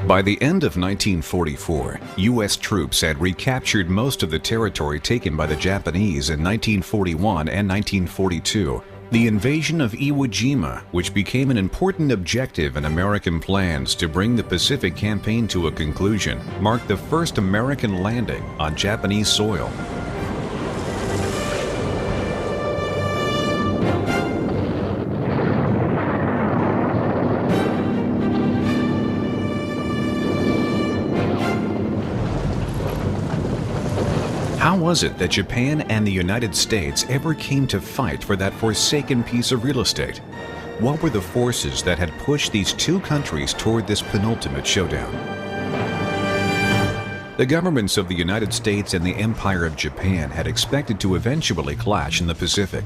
By the end of 1944, U.S. troops had recaptured most of the territory taken by the Japanese in 1941 and 1942. The invasion of Iwo Jima, which became an important objective in American plans to bring the Pacific Campaign to a conclusion, marked the first American landing on Japanese soil. How was it that Japan and the United States ever came to fight for that forsaken piece of real estate? What were the forces that had pushed these two countries toward this penultimate showdown? The governments of the United States and the Empire of Japan had expected to eventually clash in the Pacific.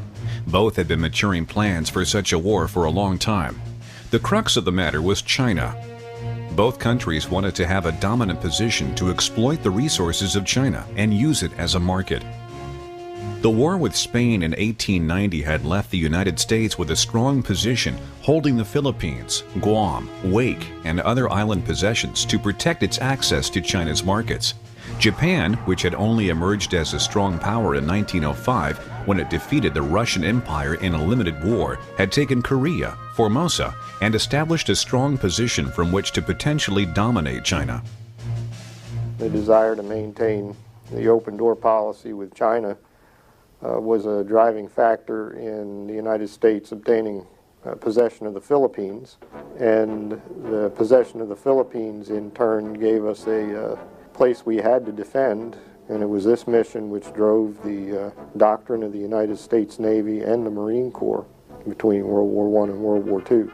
Both had been maturing plans for such a war for a long time. The crux of the matter was China. Both countries wanted to have a dominant position to exploit the resources of China and use it as a market. The war with Spain in 1890 had left the United States with a strong position, holding the Philippines, Guam, Wake, and other island possessions to protect its access to China's markets. Japan, which had only emerged as a strong power in 1905 when it defeated the Russian Empire in a limited war, had taken Korea, Formosa, and established a strong position from which to potentially dominate China. The desire to maintain the open door policy with China was a driving factor in the United States obtaining possession of the Philippines, and the possession of the Philippines in turn gave us a place we had to defend, and it was this mission which drove the doctrine of the United States Navy and the Marine Corps between World War I and World War II.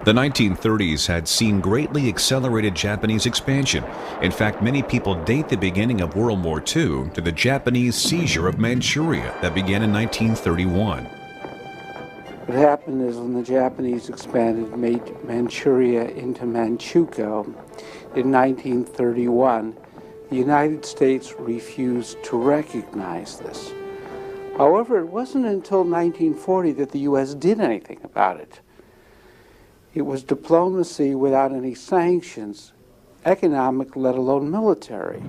The 1930s had seen greatly accelerated Japanese expansion. In fact, many people date the beginning of World War II to the Japanese seizure of Manchuria that began in 1931. What happened is when the Japanese expanded Manchuria into Manchukuo in 1931, the United States refused to recognize this. However, it wasn't until 1940 that the U.S. did anything about it. It was diplomacy without any sanctions, economic, let alone military.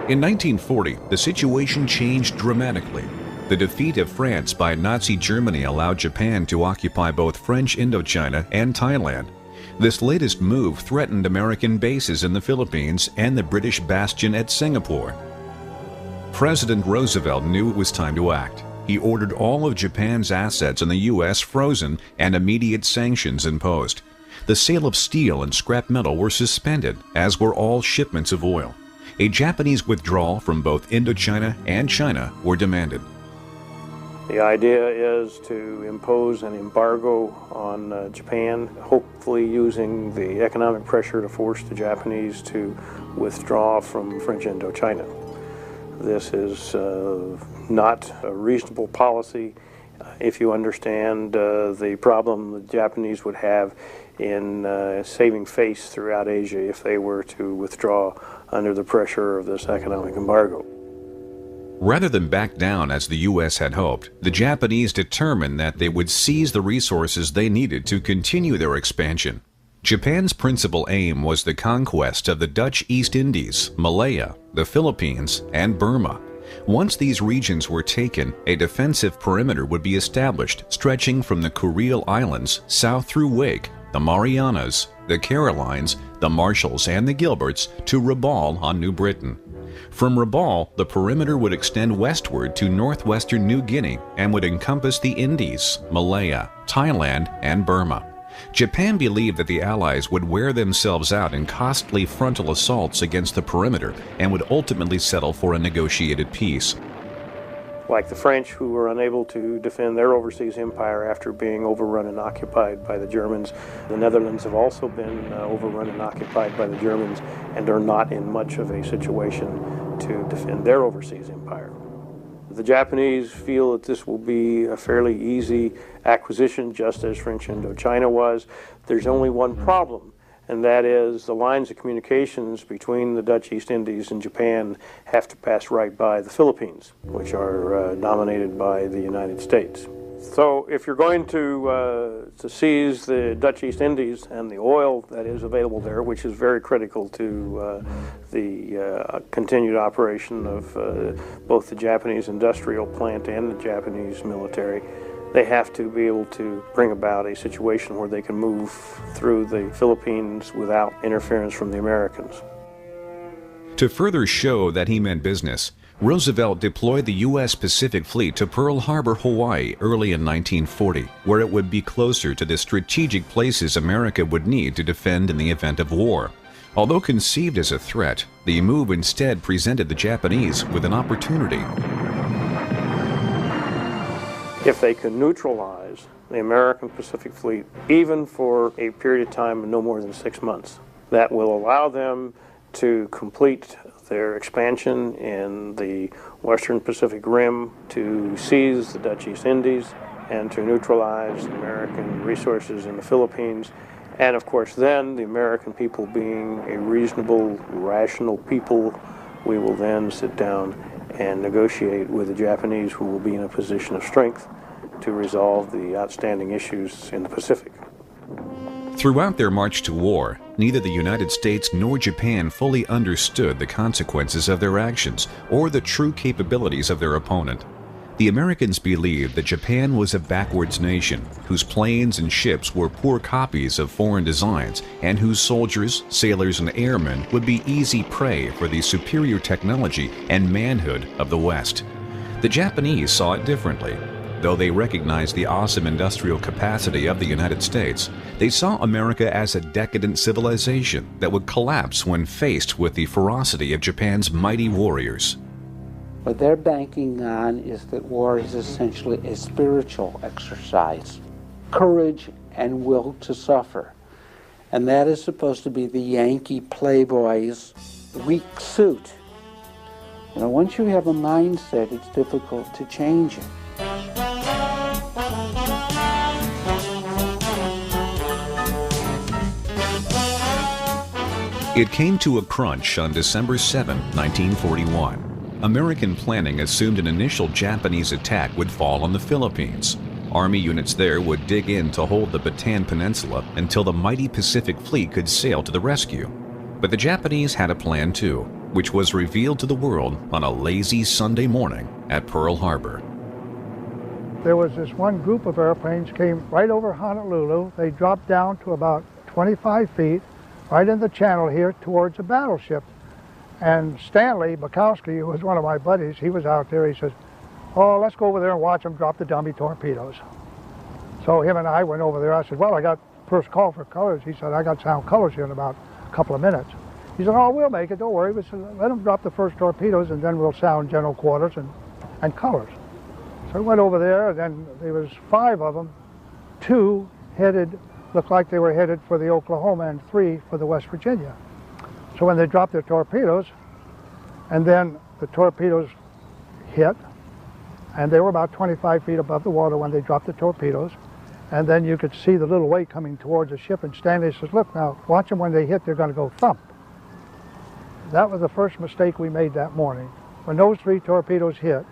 In 1940, the situation changed dramatically. The defeat of France by Nazi Germany allowed Japan to occupy both French Indochina and Thailand. This latest move threatened American bases in the Philippines and the British bastion at Singapore. President Roosevelt knew it was time to act. He ordered all of Japan's assets in the U.S. frozen and immediate sanctions imposed. The sale of steel and scrap metal were suspended, as were all shipments of oil. A Japanese withdrawal from both Indochina and China were demanded. The idea is to impose an embargo on Japan, hopefully using the economic pressure to force the Japanese to withdraw from French Indochina. This is not a reasonable policy if you understand the problem the Japanese would have in saving face throughout Asia if they were to withdraw under the pressure of this economic embargo. Rather than back down as the U.S. had hoped, the Japanese determined that they would seize the resources they needed to continue their expansion. Japan's principal aim was the conquest of the Dutch East Indies, Malaya, the Philippines, and Burma. Once these regions were taken, a defensive perimeter would be established stretching from the Kuriles Islands south through Wake, the Marianas, the Carolines, the Marshalls, and the Gilberts to Rabaul on New Britain. From Rabaul, the perimeter would extend westward to northwestern New Guinea and would encompass the Indies, Malaya, Thailand, and Burma. Japan believed that the Allies would wear themselves out in costly frontal assaults against the perimeter and would ultimately settle for a negotiated peace. Like the French, who were unable to defend their overseas empire after being overrun and occupied by the Germans, the Netherlands have also been overrun and occupied by the Germans and are not in much of a situation to defend their overseas empire. The Japanese feel that this will be a fairly easy acquisition, just as French Indochina was. There's only one problem. and that is the lines of communications between the Dutch East Indies and Japan have to pass right by the Philippines, which are dominated by the United States. So if you're going to seize the Dutch East Indies and the oil that is available there, which is very critical to the continued operation of both the Japanese industrial plant and the Japanese military, they have to be able to bring about a situation where they can move through the Philippines without interference from the Americans. To further show that he meant business, Roosevelt deployed the U.S. Pacific Fleet to Pearl Harbor, Hawaii early in 1940, where it would be closer to the strategic places America would need to defend in the event of war. Although conceived as a threat, the move instead presented the Japanese with an opportunity. If they can neutralize the American Pacific Fleet, even for a period of time of no more than 6 months, that will allow them to complete their expansion in the western Pacific Rim, to seize the Dutch East Indies, and to neutralize American resources in the Philippines. And of course then, the American people being a reasonable, rational people, we will then sit down and negotiate with the Japanese, who will be in a position of strength to resolve the outstanding issues in the Pacific. Throughout their march to war, neither the United States nor Japan fully understood the consequences of their actions or the true capabilities of their opponent. The Americans believed that Japan was a backwards nation whose planes and ships were poor copies of foreign designs and whose soldiers, sailors, and airmen would be easy prey for the superior technology and manhood of the West. The Japanese saw it differently. Though they recognized the awesome industrial capacity of the United States, they saw America as a decadent civilization that would collapse when faced with the ferocity of Japan's mighty warriors. What they're banking on is that war is essentially a spiritual exercise, courage and will to suffer. And that is supposed to be the Yankee playboy's weak suit. You know, once you have a mindset, it's difficult to change it. It came to a crunch on December 7, 1941. American planning assumed an initial Japanese attack would fall on the Philippines. Army units there would dig in to hold the Bataan Peninsula until the mighty Pacific Fleet could sail to the rescue. But the Japanese had a plan too, which was revealed to the world on a lazy Sunday morning at Pearl Harbor. There was this one group of airplanes came right over Honolulu. They dropped down to about 25 feet, right in the channel here towards a battleship. And Stanley Bukowski, who was one of my buddies, he was out there. He says, "Oh, let's go over there and watch them drop the dummy torpedoes." So him and I went over there. I said, "Well, I got first call for colors." He said, "I got sound colors here in about a couple of minutes." He said, "Oh, we'll make it, don't worry." We said, "Let them drop the first torpedoes and then we'll sound general quarters and colors." So we went over there, and then there was 5 of them. 2 headed, looked like they were headed for the Oklahoma, and 3 for the West Virginia. So when they dropped their torpedoes, and then the torpedoes hit, and they were about 25 feet above the water when they dropped the torpedoes, and then you could see the little weight coming towards the ship, and Stanley says, "Look now, watch them when they hit, they're going to go thump." That was the first mistake we made that morning. When those 3 torpedoes hit,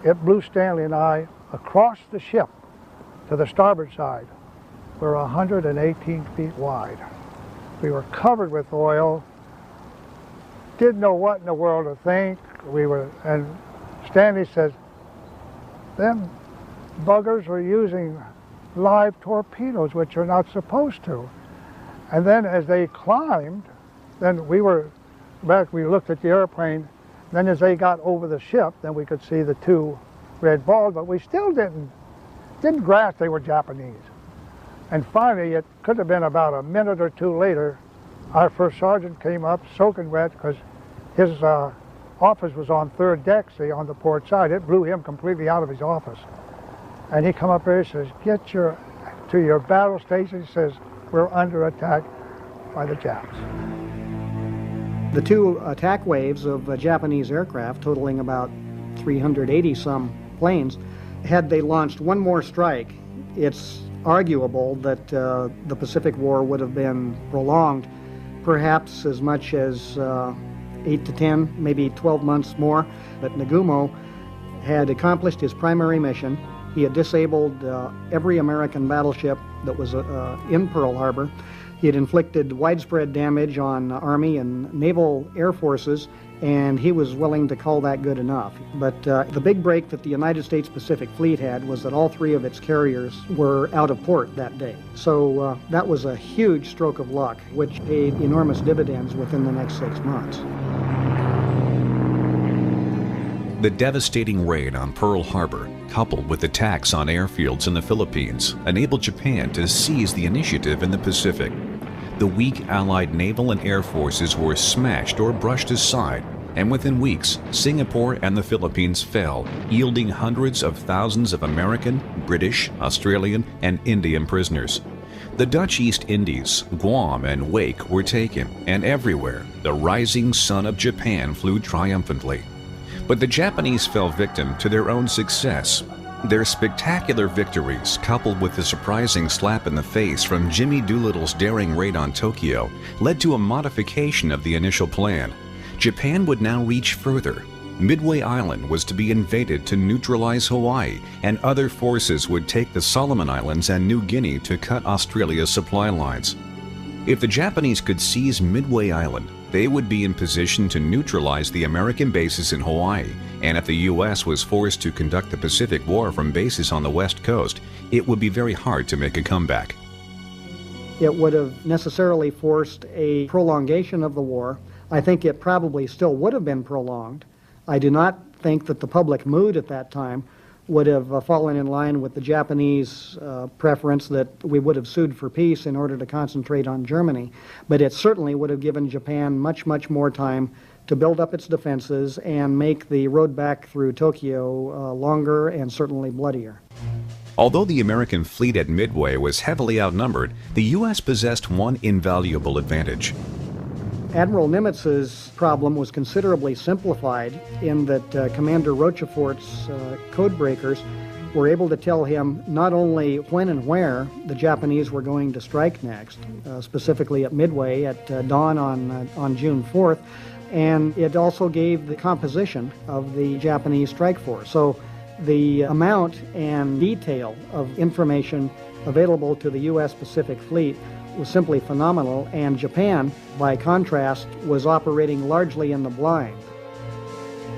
it blew Stanley and I across the ship to the starboard side. We're 118 feet wide. We were covered with oil, didn't know what in the world to think. And Stanley says, "Them buggers were using live torpedoes, which are not supposed to." And then as they climbed, then we looked at the airplane. Then as they got over the ship, then we could see the 2 red balls, but we still didn't grasp they were Japanese. And finally, it could have been about a minute or 2 later, our first sergeant came up soaking wet because his office was on 3rd deck, see, on the port side. It blew him completely out of his office. And he come up there and says, "Get to your battle station." He says, "We're under attack by the Japs." The 2 attack waves of Japanese aircraft, totaling about 380 some planes, had they launched one more strike, it's arguable that the Pacific War would have been prolonged perhaps as much as 8 to 10, maybe 12 months more. But Nagumo had accomplished his primary mission. He had disabled every American battleship that was in Pearl Harbor. He had inflicted widespread damage on Army and naval air forces, and he was willing to call that good enough. But the big break that the United States Pacific Fleet had was that all three of its carriers were out of port that day. So that was a huge stroke of luck, which paid enormous dividends within the next 6 months. The devastating raid on Pearl Harbor, coupled with attacks on airfields in the Philippines, enabled Japan to seize the initiative in the Pacific. The weak Allied naval and air forces were smashed or brushed aside, and within weeks, Singapore and the Philippines fell, yielding hundreds of thousands of American, British, Australian, and Indian prisoners. The Dutch East Indies, Guam, and Wake were taken, and everywhere, the rising sun of Japan flew triumphantly. But the Japanese fell victim to their own success. Their spectacular victories, coupled with the surprising slap in the face from Jimmy Doolittle's daring raid on Tokyo, led to a modification of the initial plan. Japan would now reach further. Midway Island was to be invaded to neutralize Hawaii, and other forces would take the Solomon Islands and New Guinea to cut Australia's supply lines. If the Japanese could seize Midway Island, they would be in position to neutralize the American bases in Hawaii, and if the U.S. was forced to conduct the Pacific War from bases on the West Coast, it would be very hard to make a comeback. It would have necessarily forced a prolongation of the war. I think it probably still would have been prolonged. I do not think that the public mood at that time would have fallen in line with the Japanese preference that we would have sued for peace in order to concentrate on Germany. But it certainly would have given Japan much, much more time to build up its defenses and make the road back through Tokyo longer and certainly bloodier. Although the American fleet at Midway was heavily outnumbered, the U.S. possessed one invaluable advantage. Admiral Nimitz's problem was considerably simplified in that Commander Rochefort's codebreakers were able to tell him not only when and where the Japanese were going to strike next, specifically at Midway at dawn on June 4th, and it also gave the composition of the Japanese strike force. So the amount and detail of information available to the U.S. Pacific Fleet was simply phenomenal, and Japan, by contrast, was operating largely in the blind.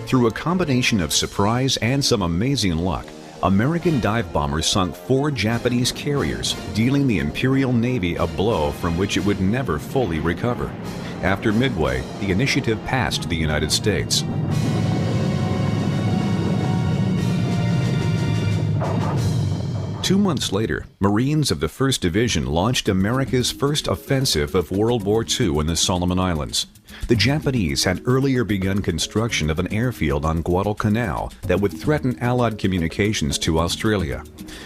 Through a combination of surprise and some amazing luck, American dive bombers sunk 4 Japanese carriers, dealing the Imperial Navy a blow from which it would never fully recover. After Midway, the initiative passed the United States. Two months later, Marines of the 1st Division launched America's first offensive of World War II in the Solomon Islands. The Japanese had earlier begun construction of an airfield on Guadalcanal that would threaten Allied communications to Australia.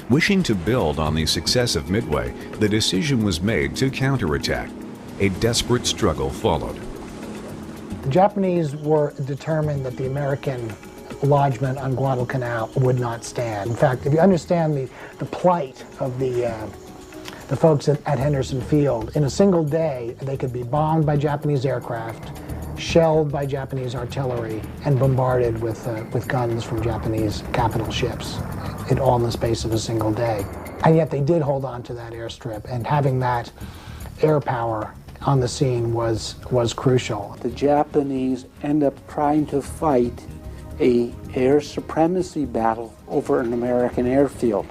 Wishing to build on the success of Midway, the decision was made to counterattack. A desperate struggle followed. The Japanese were determined that the American lodgment on Guadalcanal would not stand. In fact, if you understand the plight of the folks at Henderson Field, in a single day they could be bombed by Japanese aircraft, shelled by Japanese artillery, and bombarded with guns from Japanese capital ships, all in the space of a single day. And yet they did hold on to that airstrip, and having that air power on the scene was crucial. The Japanese end up trying to fight an air supremacy battle over an American airfield.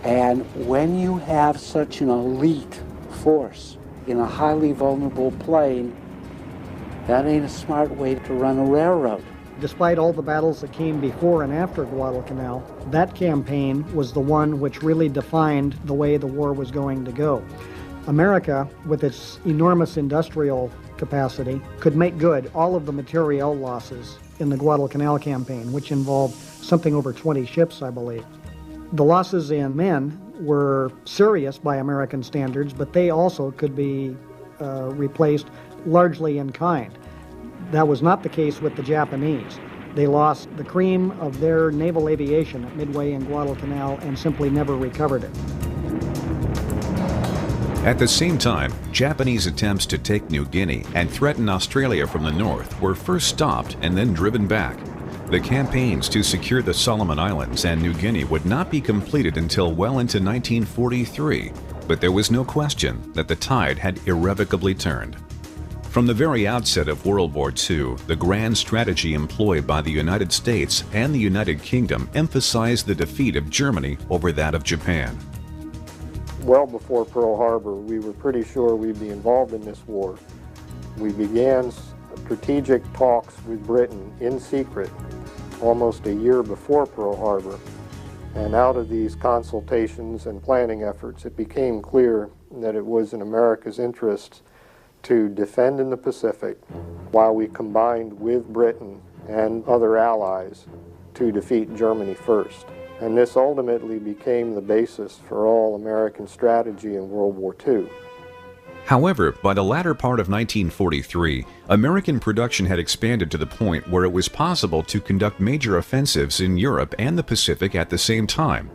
And when you have such an elite force in a highly vulnerable plane, that ain't a smart way to run a railroad. Despite all the battles that came before and after Guadalcanal, that campaign was the one which really defined the way the war was going to go. America, with its enormous industrial capacity, could make good all of the materiel losses in the Guadalcanal campaign, which involved something over 20 ships, I believe. The losses in men were serious by American standards, but they also could be replaced largely in kind. That was not the case with the Japanese. They lost the cream of their naval aviation at Midway and Guadalcanal and simply never recovered it. At the same time, Japanese attempts to take New Guinea and threaten Australia from the north were first stopped and then driven back. The campaigns to secure the Solomon Islands and New Guinea would not be completed until well into 1943, but there was no question that the tide had irrevocably turned. From the very outset of World War II, the grand strategy employed by the United States and the United Kingdom emphasized the defeat of Germany over that of Japan. Well before Pearl Harbor, we were pretty sure we'd be involved in this war. We began strategic talks with Britain in secret almost a year before Pearl Harbor. And out of these consultations and planning efforts, it became clear that it was in America's interest to defend in the Pacific while we combined with Britain and other allies to defeat Germany first. And this ultimately became the basis for all American strategy in World War II. However, by the latter part of 1943, American production had expanded to the point where it was possible to conduct major offensives in Europe and the Pacific at the same time.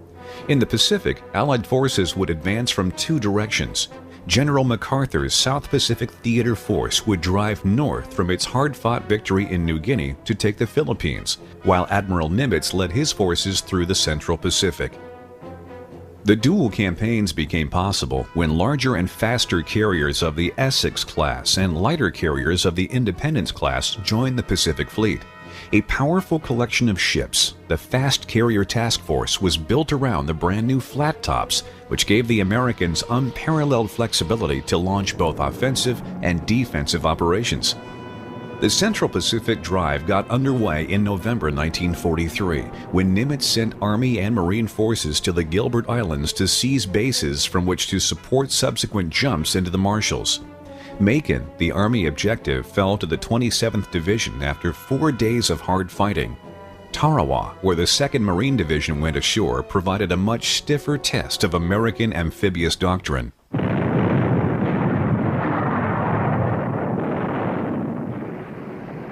In the Pacific, Allied forces would advance from two directions. General MacArthur's South Pacific Theater Force would drive north from its hard-fought victory in New Guinea to take the Philippines, while Admiral Nimitz led his forces through the Central Pacific. The dual campaigns became possible when larger and faster carriers of the Essex class and lighter carriers of the Independence class joined the Pacific Fleet. A powerful collection of ships, the Fast Carrier Task Force was built around the brand new flat tops, which gave the Americans unparalleled flexibility to launch both offensive and defensive operations. The Central Pacific Drive got underway in November 1943, when Nimitz sent Army and Marine forces to the Gilbert Islands to seize bases from which to support subsequent jumps into the Marshalls. Macon, the Army objective, fell to the 27th Division after 4 days of hard fighting. Tarawa, where the 2nd Marine Division went ashore, provided a much stiffer test of American amphibious doctrine.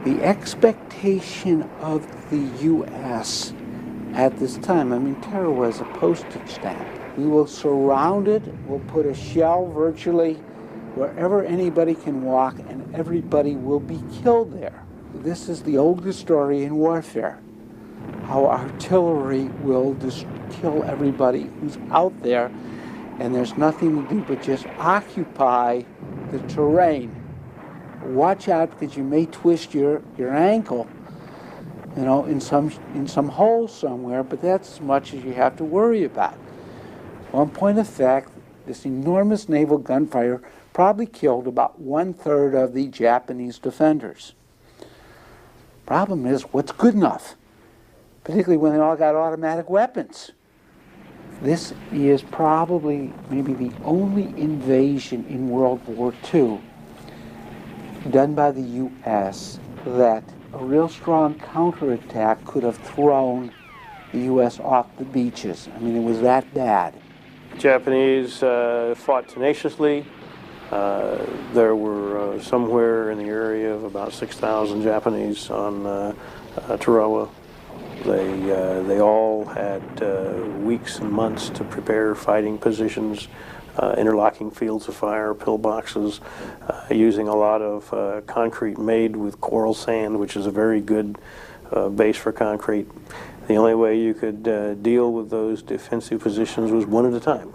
The expectation of the U.S. at this time, Tarawa is a postage stamp. We will surround it, we'll put a shell virtually wherever anybody can walk, and everybody will be killed there. This is the oldest story in warfare, how artillery will just kill everybody who's out there, and there's nothing to do but just occupy the terrain. Watch out, because you may twist your ankle, in some hole somewhere, but that's as much as you have to worry about. One point of fact, this enormous naval gunfire probably killed about 1/3 of the Japanese defenders. Problem is, what's good enough? Particularly when they all got automatic weapons. This is probably maybe the only invasion in World War II done by the U.S. that a real strong counterattack could have thrown the U.S. off the beaches. It was that bad. Japanese fought tenaciously. There were somewhere in the area of about 6,000 Japanese on Tarawa. They all had weeks and months to prepare fighting positions, interlocking fields of fire, pillboxes, using a lot of concrete made with coral sand, which is a very good base for concrete. The only way you could deal with those defensive positions was one at a time.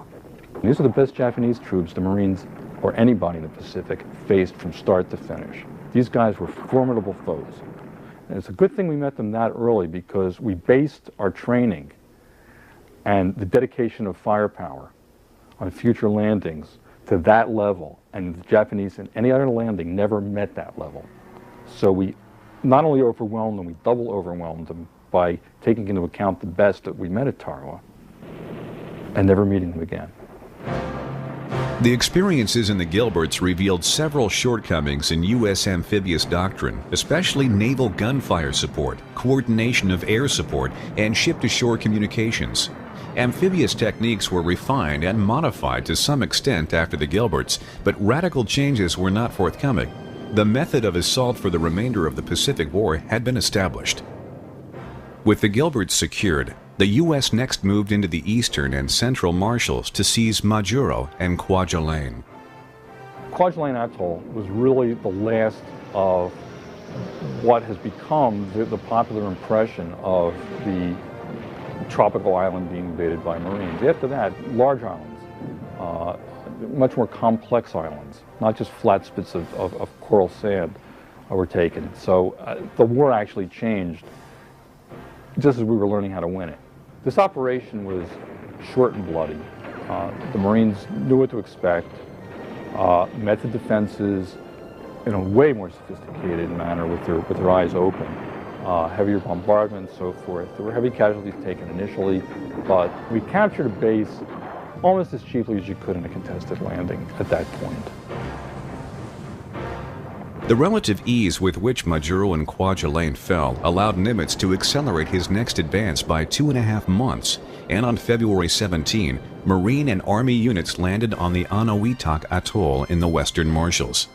These are the best Japanese troops the Marines or anybody in the Pacific faced from start to finish. These guys were formidable foes. And it's a good thing we met them that early, because we based our training and the dedication of firepower on future landings to that level, and the Japanese in any other landing never met that level. So we not only overwhelmed them, we double overwhelmed them by taking into account the best that we met at Tarawa and never meeting them again. The experiences in the Gilberts revealed several shortcomings in U.S. amphibious doctrine, especially naval gunfire support, coordination of air support, and ship-to-shore communications. Amphibious techniques were refined and modified to some extent after the Gilberts, but radical changes were not forthcoming. The method of assault for the remainder of the Pacific War had been established. With the Gilberts secured, the U.S. next moved into the eastern and central Marshalls to seize Majuro and Kwajalein. Kwajalein Atoll was really the last of what has become the popular impression of the tropical island being invaded by Marines. After that, large islands, much more complex islands, not just flat spits of coral sand were taken. So the war actually changed just as we were learning how to win it. This operation was short and bloody. The Marines knew what to expect, met the defenses in a way more sophisticated manner with their eyes open. Heavier bombardment and so forth. There were heavy casualties taken initially, but we captured a base almost as cheaply as you could in a contested landing at that point. The relative ease with which Majuro and Kwajalein fell allowed Nimitz to accelerate his next advance by 2.5 months, and on February 17, Marine and Army units landed on the Anahuac Atoll in the Western Marshalls.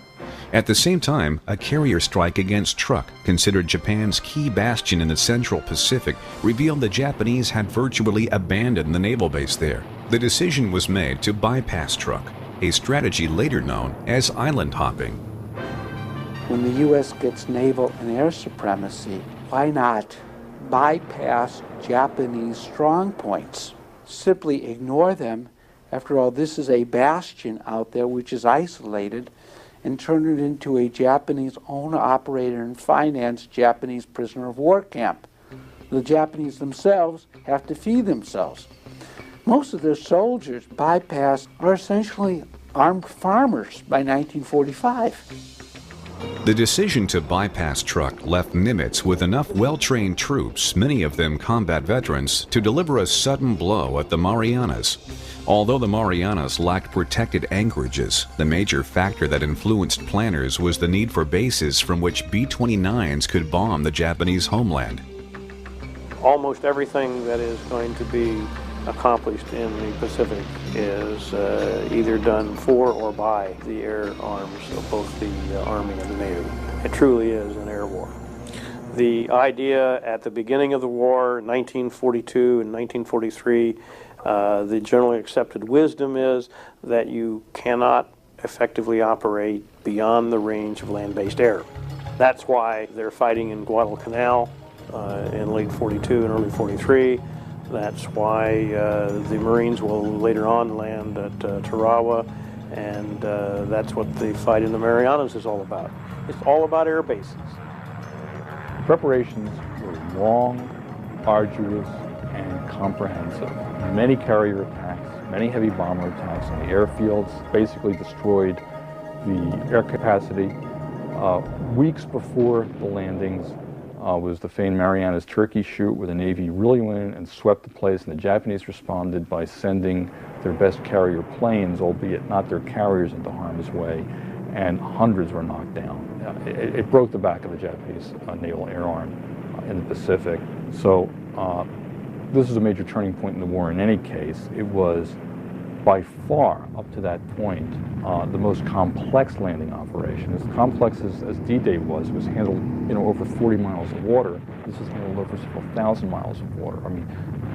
At the same time, a carrier strike against Truk, considered Japan's key bastion in the Central Pacific, revealed the Japanese had virtually abandoned the naval base there. The decision was made to bypass Truk, a strategy later known as island hopping. When the U.S. gets naval and air supremacy, why not bypass Japanese strong points? Simply ignore them. After all, this is a bastion out there which is isolated, and turn it into a Japanese owner-operator and financed Japanese prisoner of war camp. The Japanese themselves have to feed themselves. Most of their soldiers bypassed are essentially armed farmers by 1945. The decision to bypass Truk left Nimitz with enough well-trained troops, many of them combat veterans, to deliver a sudden blow at the Marianas. Although the Marianas lacked protected anchorages, the major factor that influenced planners was the need for bases from which B-29s could bomb the Japanese homeland. Almost everything that is going to be accomplished in the Pacific is either done for or by the air arms of both the Army and the Navy. It truly is an air war. The idea at the beginning of the war, 1942 and 1943, the generally accepted wisdom is that you cannot effectively operate beyond the range of land-based air. That's why they're fighting in Guadalcanal in late 42 and early 43. That's why the Marines will later on land at Tarawa, and that's what the fight in the Marianas is all about. It's all about air bases. Preparations were long, arduous, and comprehensive. Many carrier attacks, many heavy bomber attacks on the airfields, basically destroyed the air capacity. Weeks before the landings was the famed Marianas Turkey Shoot, where the Navy really went in and swept the place, and the Japanese responded by sending their best carrier planes, albeit not their carriers, into harm's way, and hundreds were knocked down. It broke the back of the Japanese naval air arm in the Pacific. So this is a major turning point in the war in any case. It was by far, up to that point, the most complex landing operation. As complex as D-Day was handled, over 40 miles of water. This was handled over several thousand miles of water. I mean,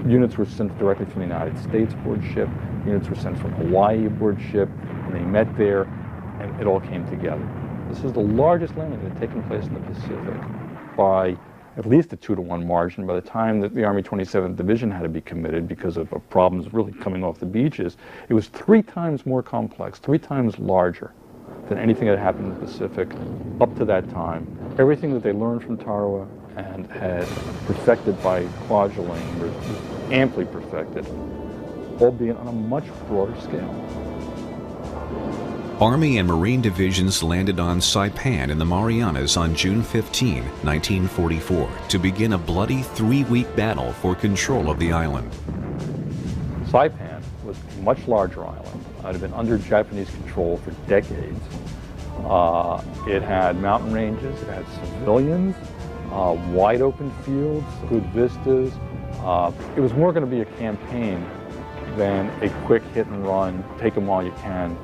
units were sent directly from the United States aboard ship, units were sent from Hawaii aboard ship, and they met there, and it all came together. This is the largest landing that had taken place in the Pacific by at least a 2-to-1 margin. By the time that the Army 27th Division had to be committed because of problems really coming off the beaches, it was 3 times more complex, 3 times larger than anything that happened in the Pacific up to that time. Everything that they learned from Tarawa and had perfected by Kwajalein was amply perfected, albeit on a much broader scale. Army and Marine divisions landed on Saipan in the Marianas on June 15, 1944, to begin a bloody 3-week battle for control of the island. Saipan was a much larger island. It had been under Japanese control for decades. It had mountain ranges, it had civilians, wide open fields, good vistas. It was more going to be a campaign than a quick hit and run, take them while you can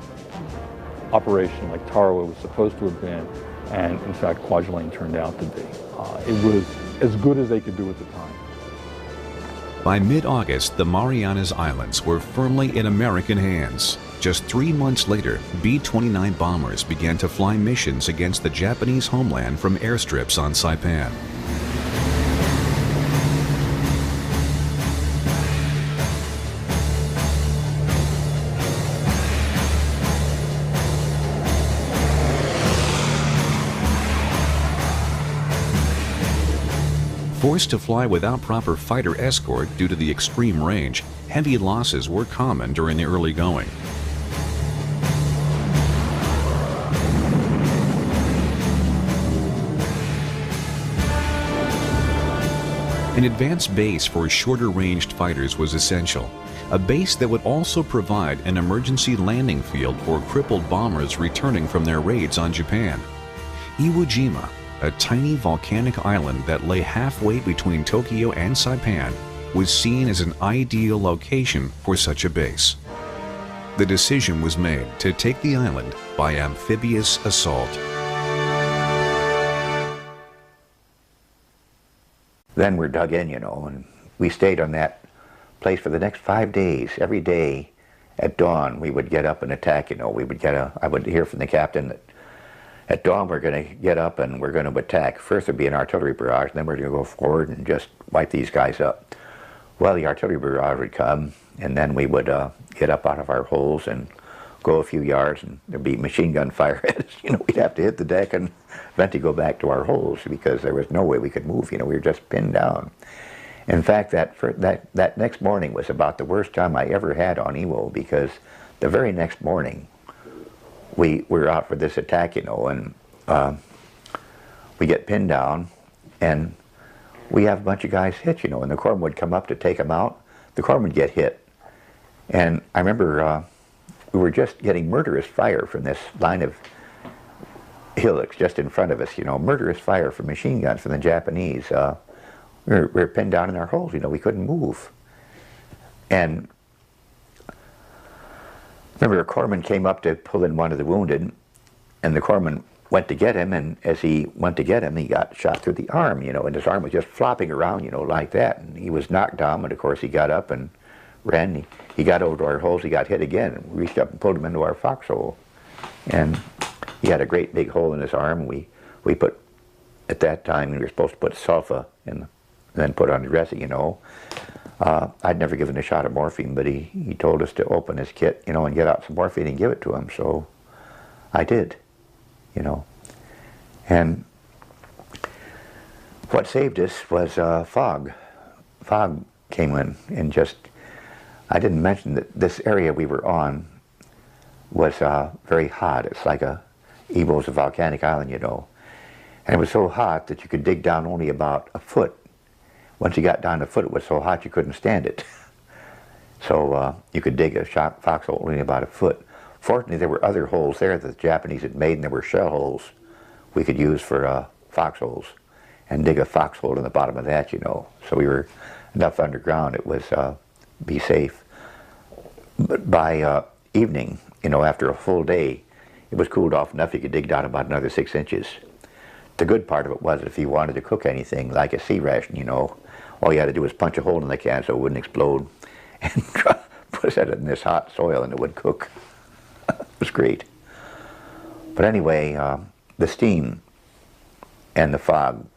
operation like Tarawa was supposed to have been, and in fact Kwajalein turned out to be. It was as good as they could do at the time. By mid-August, the Marianas Islands were firmly in American hands. Just 3 months later, B-29 bombers began to fly missions against the Japanese homeland from airstrips on Saipan. Forced to fly without proper fighter escort due to the extreme range, heavy losses were common during the early going. An advanced base for shorter-ranged fighters was essential, a base that would also provide an emergency landing field for crippled bombers returning from their raids on Japan. Iwo Jima, a tiny volcanic island that lay halfway between Tokyo and Saipan, was seen as an ideal location for such a base. The decision was made to take the island by amphibious assault. Then we're dug in, you know, and we stayed on that place for the next 5 days. Every day at dawn, we would get up and attack, you know. I would hear from the captain that at dawn we're going to get up and we're going to attack. First there'd be an artillery barrage, and then we're going to go forward and just wipe these guys up. Well, the artillery barrage would come, and then we would get up out of our holes and go a few yards, and there'd be machine gun fire at us. You know, we'd have to hit the deck and eventually go back to our holes because there was no way we could move. You know, we were just pinned down. In fact, that next morning was about the worst time I ever had on Iwo, because the very next morning we were out for this attack, you know, and we get pinned down, and we have a bunch of guys hit, you know, and the corpsman would come up to take them out. The corpsman would get hit. And I remember we were just getting murderous fire from this line of hillocks just in front of us, you know, murderous fire from machine guns from the Japanese. We were pinned down in our holes, you know, we couldn't move. And remember, a corpsman came up to pull in one of the wounded, and the corpsman went to get him, and as he went to get him, he got shot through the arm, you know, and his arm was just flopping around, you know, like that, and he was knocked down, and of course he got up and ran. He got over to our holes, he got hit again, and we reached up and pulled him into our foxhole. And he had a great big hole in his arm. We put, at that time, we were supposed to put sulfur in, and then put on the dressing, you know. I'd never given a shot of morphine, but he told us to open his kit, you know, and get out some morphine and give it to him, so I did, you know. And what saved us was fog. Fog came in, and just, I didn't mention that this area we were on was very hot. It's like Iwo's a volcanic island, you know. And it was so hot that you could dig down only about a foot. Once you got down a foot, it was so hot you couldn't stand it. So you could dig a foxhole only about a foot. Fortunately, there were other holes there that the Japanese had made, and there were shell holes we could use for foxholes, and dig a foxhole in the bottom of that, you know. So we were enough underground, it was be safe. But by evening, you know, after a full day, it was cooled off enough you could dig down about another 6 inches. The good part of it was if you wanted to cook anything, like a sea ration, you know, all you had to do was punch a hole in the can so it wouldn't explode, and put it in this hot soil and it would cook. It was great. But anyway, the steam and the fog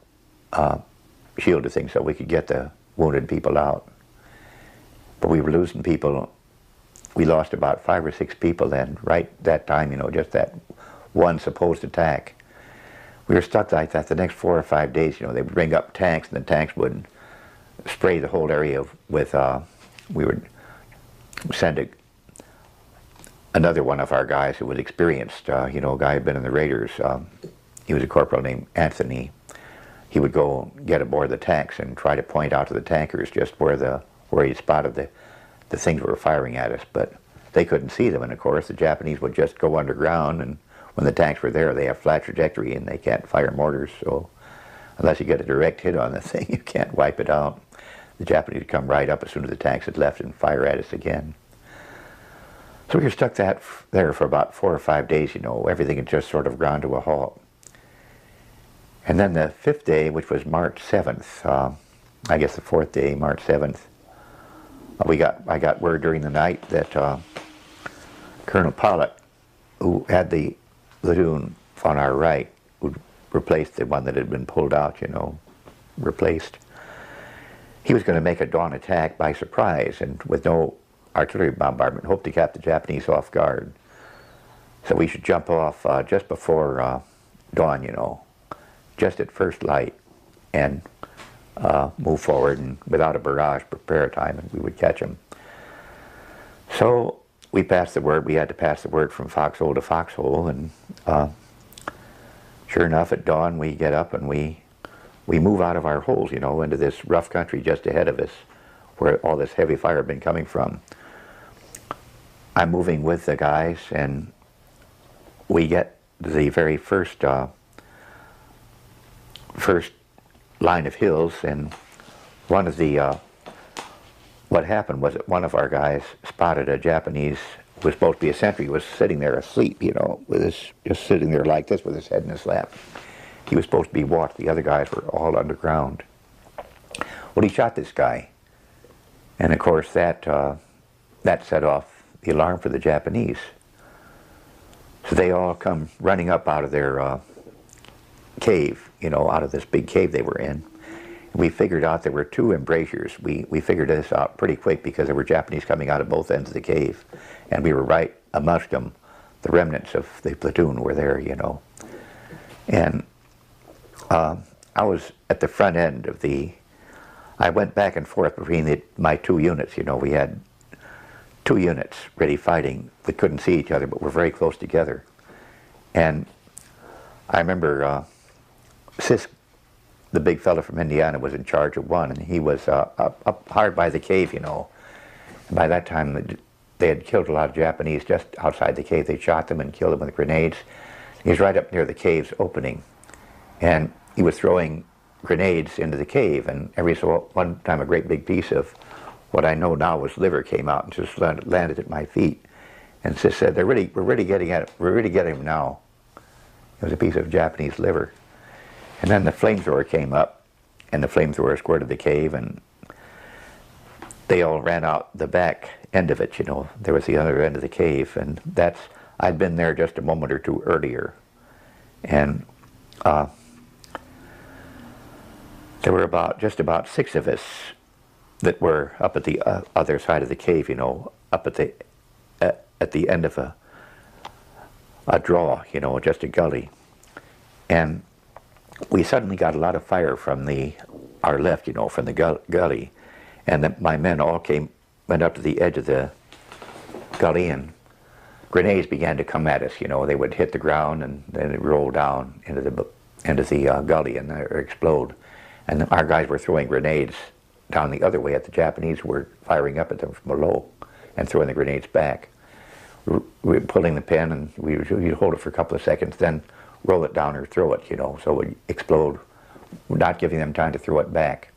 shielded things so we could get the wounded people out. But we were losing people. We lost about 5 or 6 people then, right that time, you know, just that one supposed attack. We were stuck like that the next 4 or 5 days, you know. They would bring up tanks, and the tanks would spray the whole area with, we would send another one of our guys who was experienced, you know, a guy who had been in the Raiders. He was a corporal named Anthony. He would go get aboard the tanks and try to point out to the tankers just where he spotted the things were firing at us, but they couldn't see them, and of course the Japanese would just go underground, and when the tanks were there, they have flat trajectory and they can't fire mortars, so unless you get a direct hit on the thing, you can't wipe it out. The Japanese would come right up as soon as the tanks had left and fire at us again. So we were stuck there for about 4 or 5 days, you know. Everything had just sort of ground to a halt. And then the 5th day, which was March 7th, I guess the 4th day, March 7th, I got word during the night that Colonel Pollock, who had the platoon on our right, who replaced the one that had been pulled out, you know, replaced. He was going to make a dawn attack by surprise and with no artillery bombardment, hope to catch the Japanese off guard. So we should jump off just before dawn, you know, just at first light, and move forward, and without a barrage, prepare time, and we would catch them. So we passed the word. We had to pass the word from foxhole to foxhole, and sure enough, at dawn we get up and we move out of our holes, you know, into this rough country just ahead of us, where all this heavy fire had been coming from. I'm moving with the guys, and we get the very first line of hills, and one of the what happened was that one of our guys spotted a Japanese who was supposed to be a sentry, was sitting there asleep, you know, with his, just sitting there like this with his head in his lap. He was supposed to be watched. The other guys were all underground. Well, he shot this guy, and of course that that set off the alarm for the Japanese. So they all come running up out of their cave, you know, out of this big cave they were in. We figured out there were two embrasures. We figured this out pretty quick because there were Japanese coming out of both ends of the cave, and we were right amongst them. The remnants of the platoon were there, you know. And I was at the front end of the, I went back and forth between my two units, you know. We had two units ready fighting. We couldn't see each other, but we're very close together. And I remember Sisk, the big fellow from Indiana, was in charge of one, and he was up hard by the cave, you know. And by that time, they had killed a lot of Japanese just outside the cave. They shot them and killed them with grenades. He was right up near the cave's opening, and he was throwing grenades into the cave, and every so one time a great big piece of what I know now was liver came out and just landed at my feet. And Sis said, we're really getting at it. We're really getting him now. It was a piece of Japanese liver. And then the flamethrower came up, and the flamethrower squirted the cave, and they all ran out the back end of it, you know. There was the other end of the cave, and that's, I'd been there just a moment or two earlier. And there were just about 6 of us that were up at the other side of the cave, you know, up at the end of a draw, you know, just a gully. And we suddenly got a lot of fire from our left, you know, from the gully. And my men all went up to the edge of the gully, and grenades began to come at us, you know. They would hit the ground, and then it rolled down into the gully and explode. And our guys were throwing grenades down the other way at the Japanese, were firing up at them from below and throwing the grenades back. We were pulling the pin, and we'd hold it for a couple of seconds, then roll it down or throw it, you know, so it would explode, not giving them time to throw it back.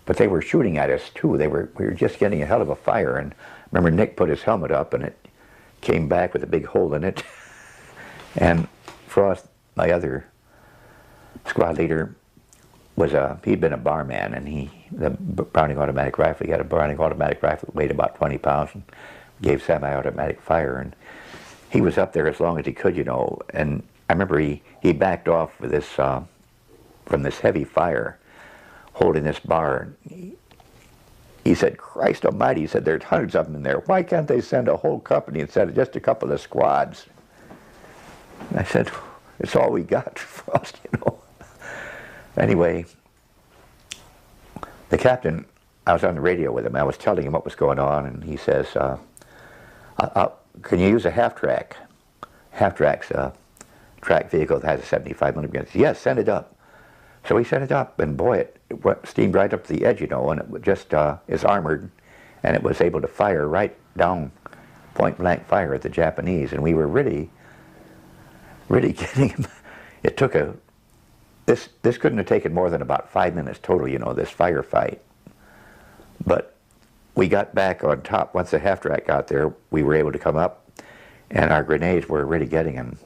But they were shooting at us too. We were just getting a hell of a fire. And remember, Nick put his helmet up, and it came back with a big hole in it. And Frost, my other squad leader, he'd been a barman, and the Browning automatic rifle, he had a Browning automatic rifle that weighed about 20 pounds and gave semi-automatic fire. And he was up there as long as he could, you know. And I remember he backed off with this from this heavy fire, holding this bar. He said, "Christ Almighty," he said, "there's hundreds of them in there. Why can't they send a whole company instead of just a couple of squads?" And I said, "It's all we got, Frost, you know." Anyway, the captain, I was on the radio with him. I was telling him what was going on, and he says, "Can you use a half-track?" Half-track's a track vehicle that has a 75 millimeter. Yes, send it up. So he sent it up, and boy, it steamed right up to the edge, you know, and it just is armored, and it was able to fire right down, point-blank fire at the Japanese, and we were really getting him. It took this couldn't have taken more than about 5 minutes total, you know, this firefight. But we got back on top. Once the half-track got there, we were able to come up, and our grenades were really getting him.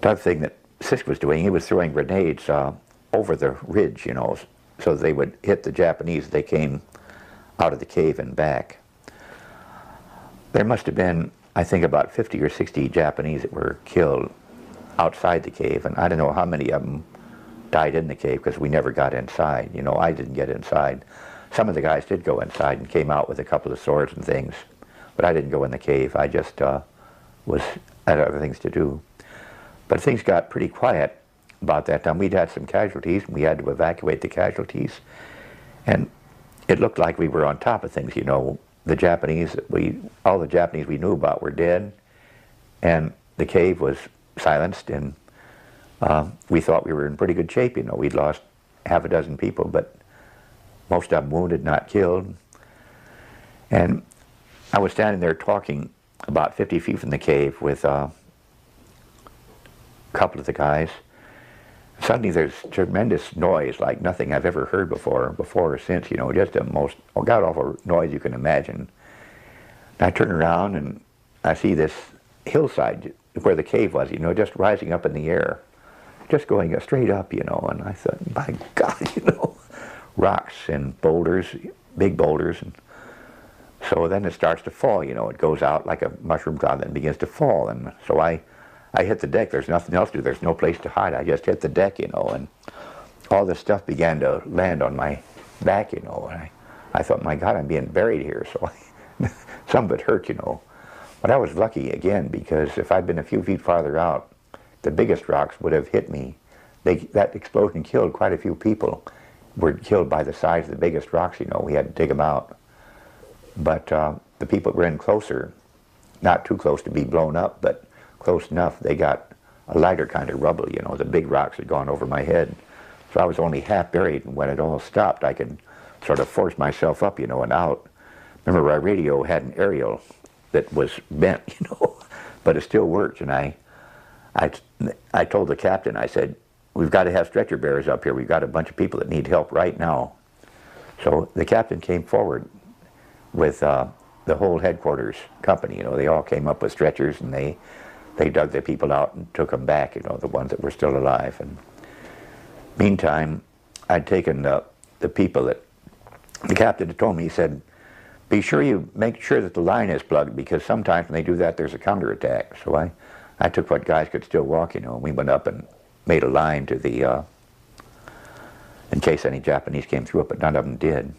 The other thing that Sisk was doing, he was throwing grenades over the ridge, you know, so they would hit the Japanese as they came out of the cave and back. There must have been I think about 50 or 60 Japanese that were killed outside the cave, and I don't know how many of them died in the cave because we never got inside. You know, I didn't get inside. Some of the guys did go inside and came out with a couple of swords and things, but I didn't go in the cave. I just had other things to do. But things got pretty quiet about that time. We'd had some casualties, and we had to evacuate the casualties, and it looked like we were on top of things. You know, the Japanese, all the Japanese we knew about were dead, and the cave was silenced, and we thought we were in pretty good shape. You know, we'd lost half a dozen people, but most of them wounded, not killed. And I was standing there talking about 50 feet from the cave with a couple of the guys. Suddenly there's tremendous noise like nothing I've ever heard before or since, you know, just the most god-awful noise you can imagine. And I turn around and I see this hillside where the cave was, you know, just rising up in the air, just going straight up, you know, and I thought, my God, you know, rocks and boulders, big boulders, and so then it starts to fall, you know, it goes out like a mushroom cloud and begins to fall, and so I hit the deck. There's nothing else to do. There's no place to hide. I just hit the deck, you know, and all this stuff began to land on my back, you know, and I thought, my God, I'm being buried here, so some of it hurt, you know. But I was lucky, again, because if I'd been a few feet farther out, the biggest rocks would have hit me. That explosion killed quite a few people. Were killed by the size of the biggest rocks, you know. We had to dig them out. But the people that were in closer, not too close to be blown up, but close enough, they got a lighter kind of rubble, you know. The big rocks had gone over my head. So I was only half buried, and when it all stopped, I could sort of force myself up, you know, and out. Remember, our radio had an aerial that was bent, you know, but it still worked, and I told the captain, I said, we've got to have stretcher bearers up here. We've got a bunch of people that need help right now. So the captain came forward with the whole headquarters company, you know. They all came up with stretchers, and they dug the people out and took them back, you know, the ones that were still alive. And meantime, I'd taken the people that, the captain had told me, he said, be sure you make sure that the line is plugged, because sometimes when they do that, there's a counterattack. So I took what guys could still walk, you know, and we went up and made a line to the, in case any Japanese came through it, but none of them did.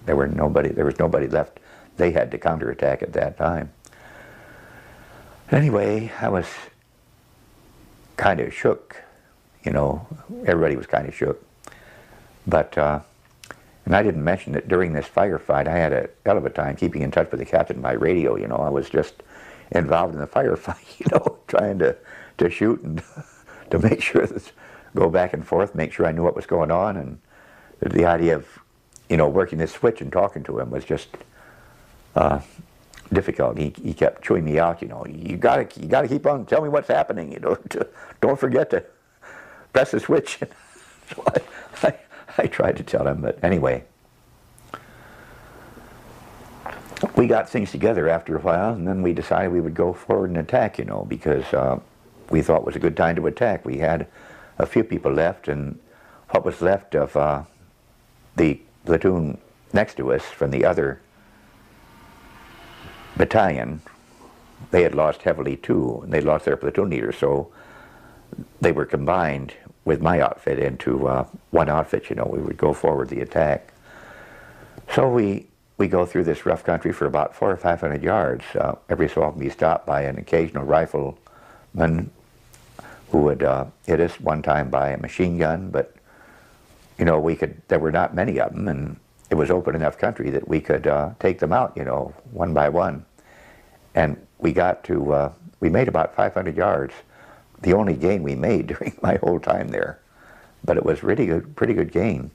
There was nobody left. They had to counterattack at that time. Anyway, I was kind of shook, you know. Everybody was kind of shook. But, and I didn't mention that during this firefight, I had a hell of a time keeping in touch with the captain by radio, you know. I was just involved in the firefight, you know, trying to shoot and to make sure that, go back and forth, make sure I knew what was going on. And the idea of, you know, working this switch and talking to him was just difficult. He kept chewing me out, you know. You gotta keep on, tell me what's happening, you know. Don't forget to press the switch. So I tried to tell him, but anyway, we got things together after a while, and then we decided we would go forward and attack, you know, because we thought it was a good time to attack. We had a few people left, and what was left of the platoon next to us from the other battalion, they had lost heavily too, and they lost their platoon leader, so they were combined with my outfit into one outfit, you know. We would go forward the attack. So we go through this rough country for about 400 or 500 yards. Every so often be stopped by an occasional rifleman who would hit us, one time by a machine gun, but you know, there were not many of them, and it was open enough country that we could take them out, you know, one by one. And we got to, we made about 500 yards, the only gain we made during my whole time there. But it was really good, pretty good gain.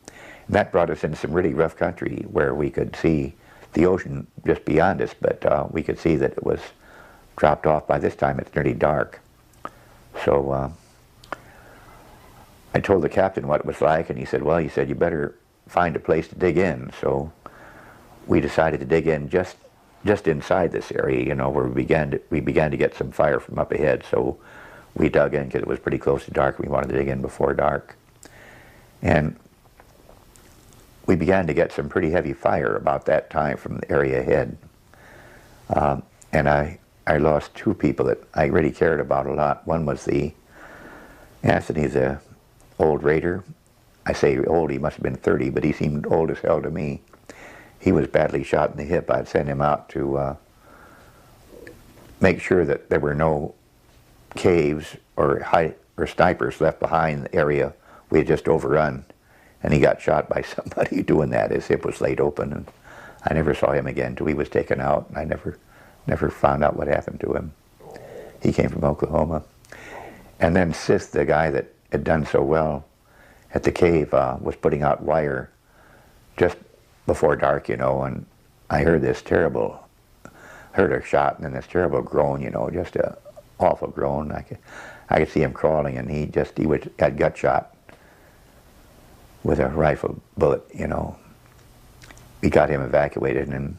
And that brought us into some really rough country where we could see the ocean just beyond us, but we could see that it was dropped off. By this time it's nearly dark. So I told the captain what it was like, and he said, well, he said, you better find a place to dig in. So we decided to dig in just inside this area, you know, where we began to get some fire from up ahead. So we dug in because it was pretty close to dark. We wanted to dig in before dark. And we began to get some pretty heavy fire about that time from the area ahead. And I I lost two people that I really cared about a lot. One was Anthony, the old raider. I say old, he must have been 30, but he seemed old as hell to me. He was badly shot in the hip. I'd send him out to make sure that there were no caves or snipers left behind the area we had just overrun. And he got shot by somebody doing that. His hip was laid open, and I never saw him again till he was taken out, and I never found out what happened to him. He came from Oklahoma. And then Sith, the guy that had done so well at the cave, was putting out wire just before dark, you know, and I heard this terrible, heard a shot and then this terrible groan, you know, just a awful groan. I could see him crawling, and he had gut shot with a rifle bullet, you know. We got him evacuated, and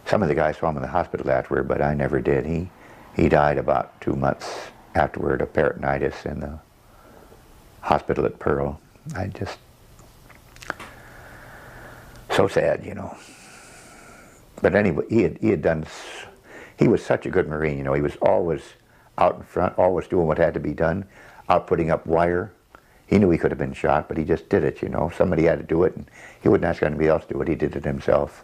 some of the guys saw him in the hospital afterward, but I never did. He died about 2 months afterward of peritonitis in the hospital at Pearl. So sad, you know. But anyway, he was such a good Marine, you know. He was always out in front, always doing what had to be done, out putting up wire. He knew he could have been shot, but he just did it, you know. Somebody had to do it, and he wouldn't ask anybody else to do it. He did it himself.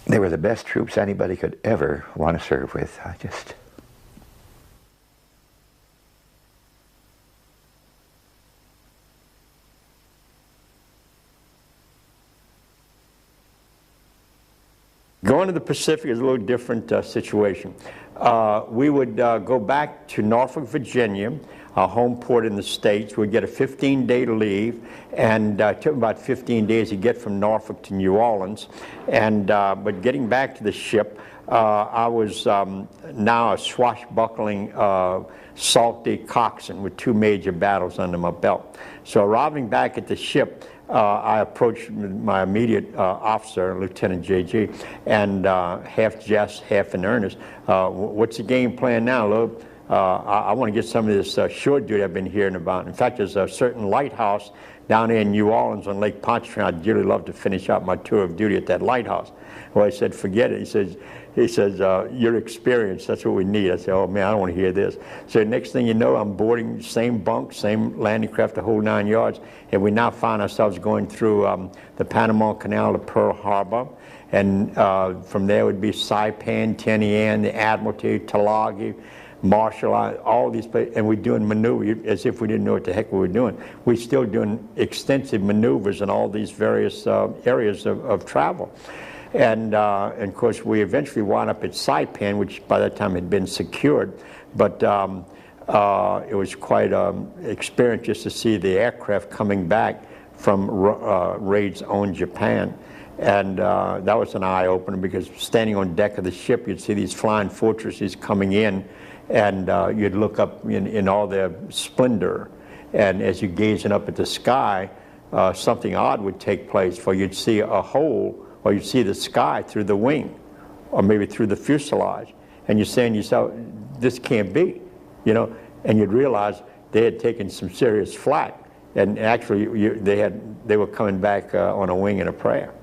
They were the best troops anybody could ever want to serve with. Going to the Pacific is a little different situation. We would go back to Norfolk, Virginia, our home port in the States. We'd get a 15-day leave, and it took about 15 days to get from Norfolk to New Orleans. But getting back to the ship, I was now a swashbuckling, salty coxswain with 2 major battles under my belt. So arriving back at the ship, I approached my immediate officer, Lieutenant J.G., and half jest, half in earnest. What's the game plan now, Lou? I want to get some of this shore duty I've been hearing about. In fact, there's a certain lighthouse down there in New Orleans on Lake Pontchartrain. I'd dearly love to finish out my tour of duty at that lighthouse. Well, I said, forget it. He says, your experience, that's what we need. I said, oh man, I don't want to hear this. So next thing you know, I'm boarding same bunk, same landing craft, the whole 9 yards, and we now find ourselves going through the Panama Canal to Pearl Harbor, and from there would be Saipan, Tinian, the Admiralty, Tulagi, Marshall, all these places, and we're doing maneuver as if we didn't know what the heck we were doing. We're still doing extensive maneuvers in all these various areas of travel. And of course, we eventually wound up at Saipan, which by that time had been secured. But it was quite an experience just to see the aircraft coming back from raids on Japan. And that was an eye-opener, because standing on deck of the ship, you'd see these flying fortresses coming in, and you'd look up in all their splendor. And as you're gazing up at the sky, something odd would take place, for you'd see a hole, or you'd see the sky through the wing, or maybe through the fuselage, and you're saying to yourself, this can't be, you know, and you'd realize they had taken some serious flack, and actually they were coming back on a wing and a prayer.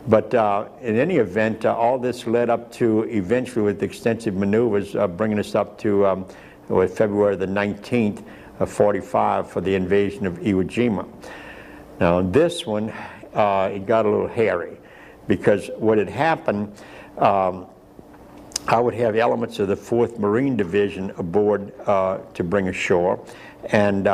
But in any event, all this led up to eventually, with extensive maneuvers, bringing us up to February the 19th of 45 for the invasion of Iwo Jima. Now this one, it got a little hairy, because what had happened, I would have elements of the 4th Marine Division aboard to bring ashore. And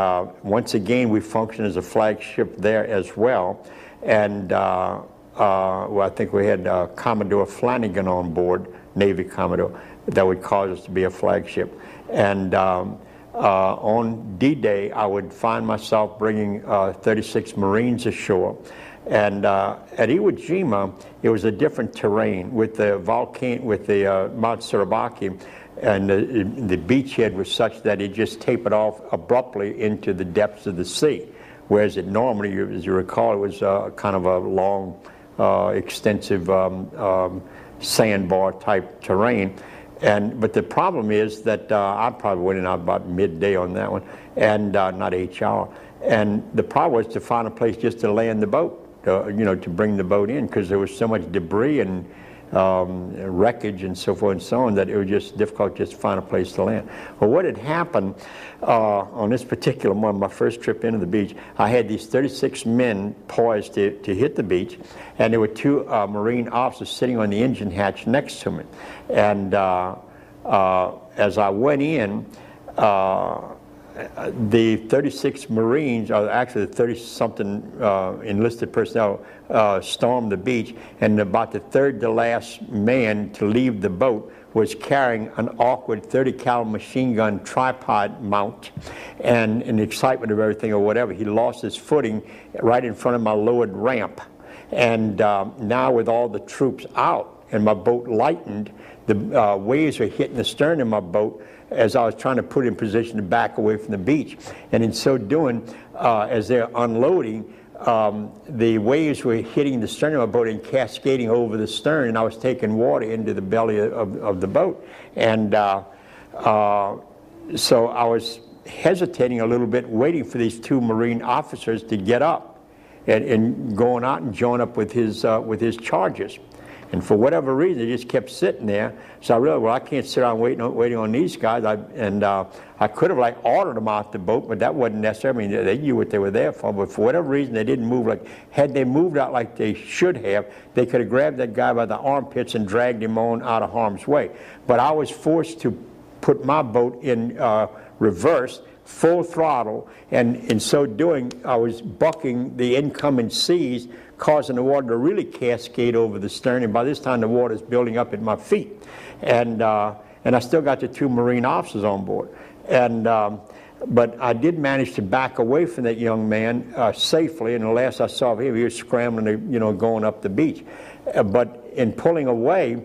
once again, we functioned as a flagship there as well. And well, I think we had Commodore Flanagan on board, Navy Commodore, that would cause us to be a flagship. And on D-Day, I would find myself bringing 36 Marines ashore. And at Iwo Jima, it was a different terrain with the Mount Surabaki, and the beachhead was such that it just tapered off abruptly into the depths of the sea, whereas it normally, as you recall, it was kind of a long, extensive sandbar type terrain. But the problem is that I probably went in about midday on that one, and not 8 hours. And the problem was to find a place just to land the boat. to bring the boat in, because there was so much debris and wreckage and so forth and so on that it was just difficult just to find a place to land. Well, what had happened on this particular one, my first trip into the beach, I had these 36 men poised to hit the beach, and there were two Marine officers sitting on the engine hatch next to me. And as I went in, the 36 Marines, or actually the 30-something enlisted personnel, stormed the beach, and about the third to last man to leave the boat was carrying an awkward 30 caliber machine gun tripod mount, and in the excitement of everything or whatever, he lost his footing right in front of my lowered ramp. And now with all the troops out and my boat lightened, the waves were hitting the stern of my boat as I was trying to put in position to back away from the beach. And in so doing, as they're unloading, the waves were hitting the stern of my boat and cascading over the stern, and I was taking water into the belly of the boat. And so I was hesitating a little bit, waiting for these two Marine officers to get up and going out and join up with his charges. And for whatever reason, they just kept sitting there. So I realized, well, I can't sit around waiting on these guys. I could have ordered them out the boat, but that wasn't necessary. I mean, they knew what they were there for. But for whatever reason, they didn't move. Had they moved out like they should have, they could have grabbed that guy by the armpits and dragged him on out of harm's way. But I was forced to put my boat in reverse, full throttle, and in so doing, I was bucking the incoming seas, causing the water to really cascade over the stern, and by this time the water is building up at my feet. And I still got the two Marine officers on board. But I did manage to back away from that young man safely, and the last I saw of him, he was scrambling, going up the beach. But in pulling away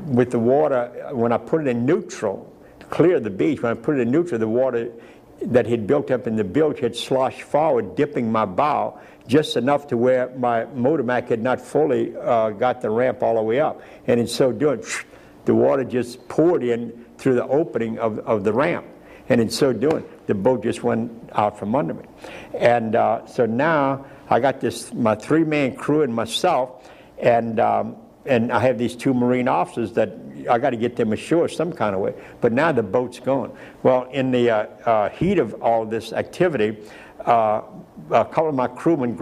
with the water, when I put it in neutral, to clear the beach, when I put it in neutral, the water that had built up in the bilge had sloshed forward, dipping my bow just enough to where my motormac had not fully got the ramp all the way up. And in so doing, the water just poured in through the opening of the ramp. And in so doing, the boat just went out from under me. And so now I got my three-man crew and myself, and I have these two Marine officers that I got to get them ashore some kind of way. But now the boat's gone. Well, in the heat of all this activity, a couple of my crewmen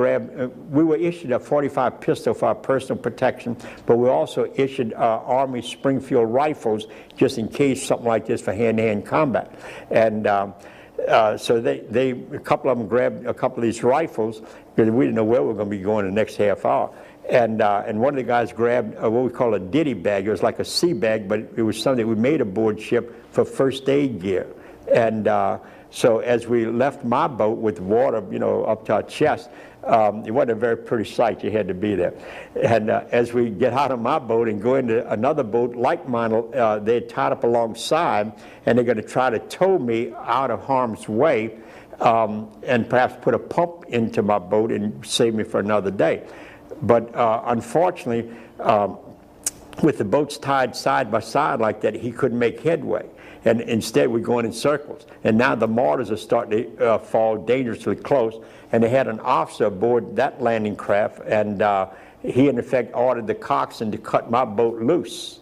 we were issued a .45 pistol for our personal protection, but we also issued Army Springfield rifles just in case something like this for hand-to-hand combat. And so a couple of them grabbed a couple of these rifles because we didn't know where we were going to be going the next half hour. And one of the guys grabbed what we call a ditty bag. It was like a sea bag, but it was something we made aboard ship for first aid gear. And so as we left my boat with water, up to our chest, it wasn't a very pretty sight. You had to be there. And as we get out of my boat and go into another boat like mine, they had tied up alongside, and they're going to try to tow me out of harm's way and perhaps put a pump into my boat and save me for another day. But unfortunately, with the boats tied side by side like that, he couldn't make headway. And instead, we're going in circles. And now the mortars are starting to fall dangerously close. And they had an officer aboard that landing craft, and he, in effect, ordered the coxswain to cut my boat loose.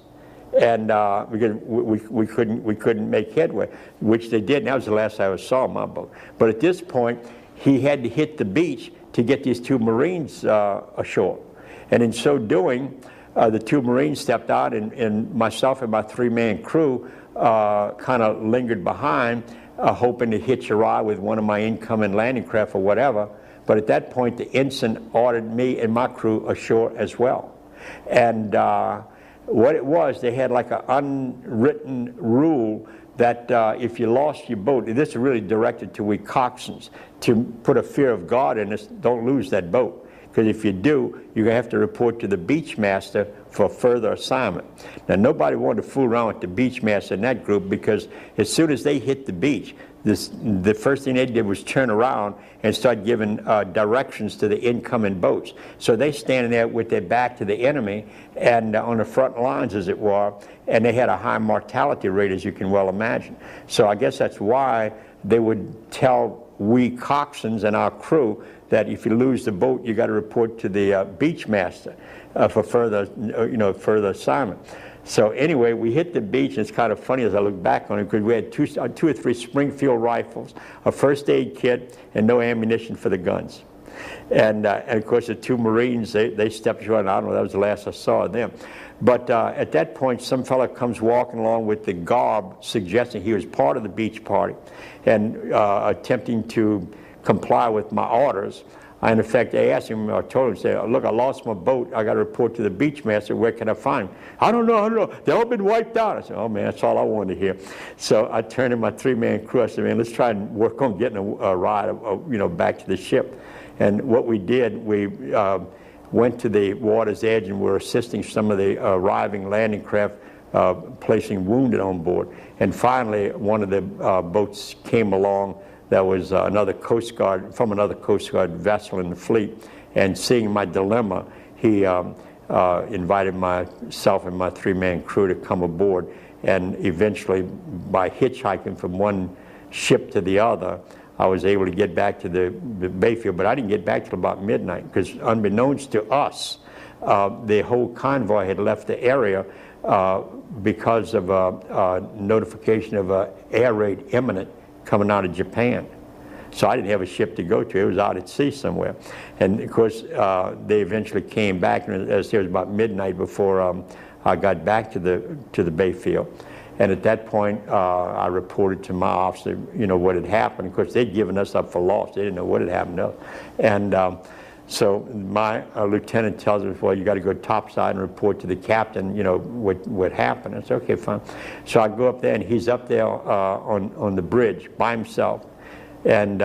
And because we couldn't make headway, which they did. And that was the last I ever saw my boat. But at this point, he had to hit the beach to get these two Marines ashore. And in so doing, the two Marines stepped out, and myself and my three-man crew kind of lingered behind, hoping to hitch a ride with one of my incoming landing craft or whatever. But at that point, the ensign ordered me and my crew ashore as well. And what it was, they had like an unwritten rule that if you lost your boat, this is really directed to we coxswains, to put a fear of God in us, don't lose that boat. Because if you do, you're going to have to report to the beachmaster for further assignment. Now, nobody wanted to fool around with the beachmaster in that group, because as soon as they hit the beach, the first thing they did was turn around and start giving directions to the incoming boats. So they standing there with their back to the enemy and on the front lines, as it were, and they had a high mortality rate, as you can well imagine. So I guess that's why they would tell we coxswains and our crew that if you lose the boat, you got to report to the beach master for further, further assignment. So anyway, we hit the beach, and it's kind of funny as I look back on it, because we had two or three Springfield rifles, a first aid kit, and no ammunition for the guns. And of course, the two Marines, they stepped ashore, and I don't know, that was the last I saw of them. But at that point, some fella comes walking along with the garb, suggesting he was part of the beach party, and attempting to comply with my orders. I, in effect, asked him, I told him, say, look, I lost my boat. I got to report to the beach master. Where can I find him? I don't know. They've all been wiped out. I said, oh, man, that's all I wanted to hear. So I turned to my three-man crew. I said, man, let's try and work on getting a ride, back to the ship. And what we did, we went to the water's edge and were assisting some of the arriving landing craft, placing wounded on board. And finally, one of the boats came along. That was another Coast Guard, from another Coast Guard vessel in the fleet. And seeing my dilemma, he invited myself and my three-man crew to come aboard. And eventually, by hitchhiking from one ship to the other, I was able to get back to the Bayfield. But I didn't get back till about midnight, because unbeknownst to us, the whole convoy had left the area because of a notification of an air raid imminent coming out of Japan. So I didn't have a ship to go to. It was out at sea somewhere. And of course, they eventually came back, and it was about midnight before I got back to the Bayfield. And at that point, I reported to my officer, what had happened. Of course, they'd given us up for lost. They didn't know what had happened to us. And so my lieutenant tells us, well, you got to go topside and report to the captain, what happened. I said, okay, fine. So I go up there, and he's up there on the bridge by himself, and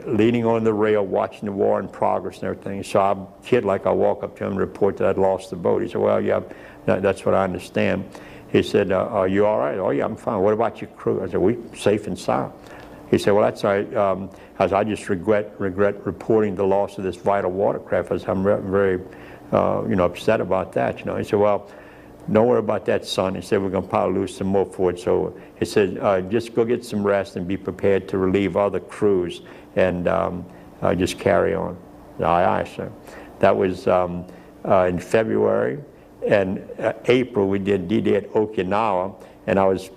leaning on the rail, watching the war in progress and everything. So I kid like I walk up to him and report that I'd lost the boat. He said, well, yeah, that's what I understand. He said, are you all right? Oh, yeah, I'm fine. What about your crew? I said, we're safe and sound. He said, well, that's all right. I just regret reporting the loss of this vital watercraft. I said, I'm very upset about that. He said, well, don't worry about that, son. He said, we're going to probably lose some more for it. So he said, just go get some rest and be prepared to relieve other crews, and just carry on. Aye, aye, sir. That was in February. And April, we did D-Day at Okinawa, and I was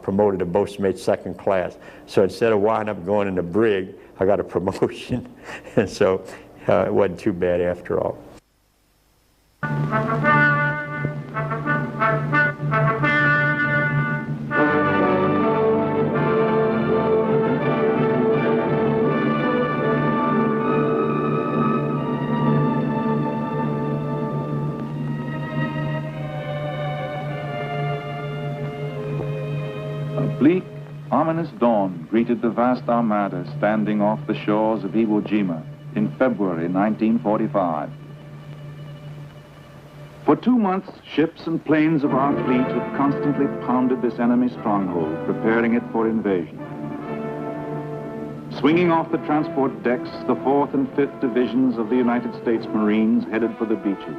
promoted to boatswain second class. So instead of winding up going in the brig, I got a promotion. And so it wasn't too bad after all. Bleak, ominous dawn greeted the vast armada standing off the shores of Iwo Jima in February 1945. For 2 months, ships and planes of our fleet had constantly pounded this enemy stronghold, preparing it for invasion. Swinging off the transport decks, the 4th and 5th Divisions of the United States Marines headed for the beaches.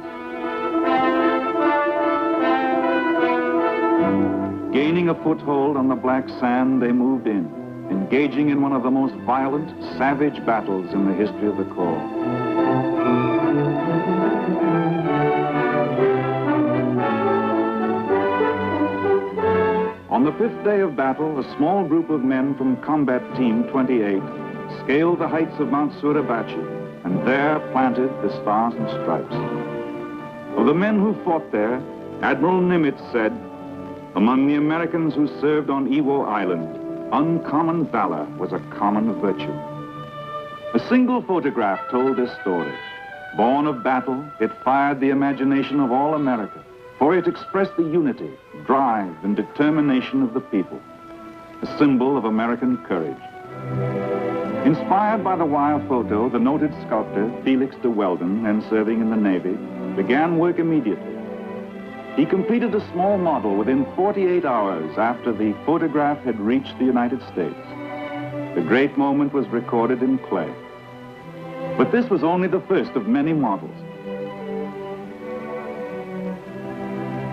Gaining a foothold on the black sand, they moved in, engaging in one of the most violent, savage battles in the history of the Corps. On the 5th day of battle, a small group of men from Combat Team 28 scaled the heights of Mount Suribachi and there planted the Stars and Stripes. Of the men who fought there, Admiral Nimitz said, among the Americans who served on Iwo Island, uncommon valor was a common virtue. A single photograph told this story. Born of battle, it fired the imagination of all America, for it expressed the unity, drive, and determination of the people, a symbol of American courage. Inspired by the wire photo, the noted sculptor, Felix de Weldon, then serving in the Navy, began work immediately. He completed a small model within 48 hours after the photograph had reached the United States. The great moment was recorded in clay. But this was only the first of many models.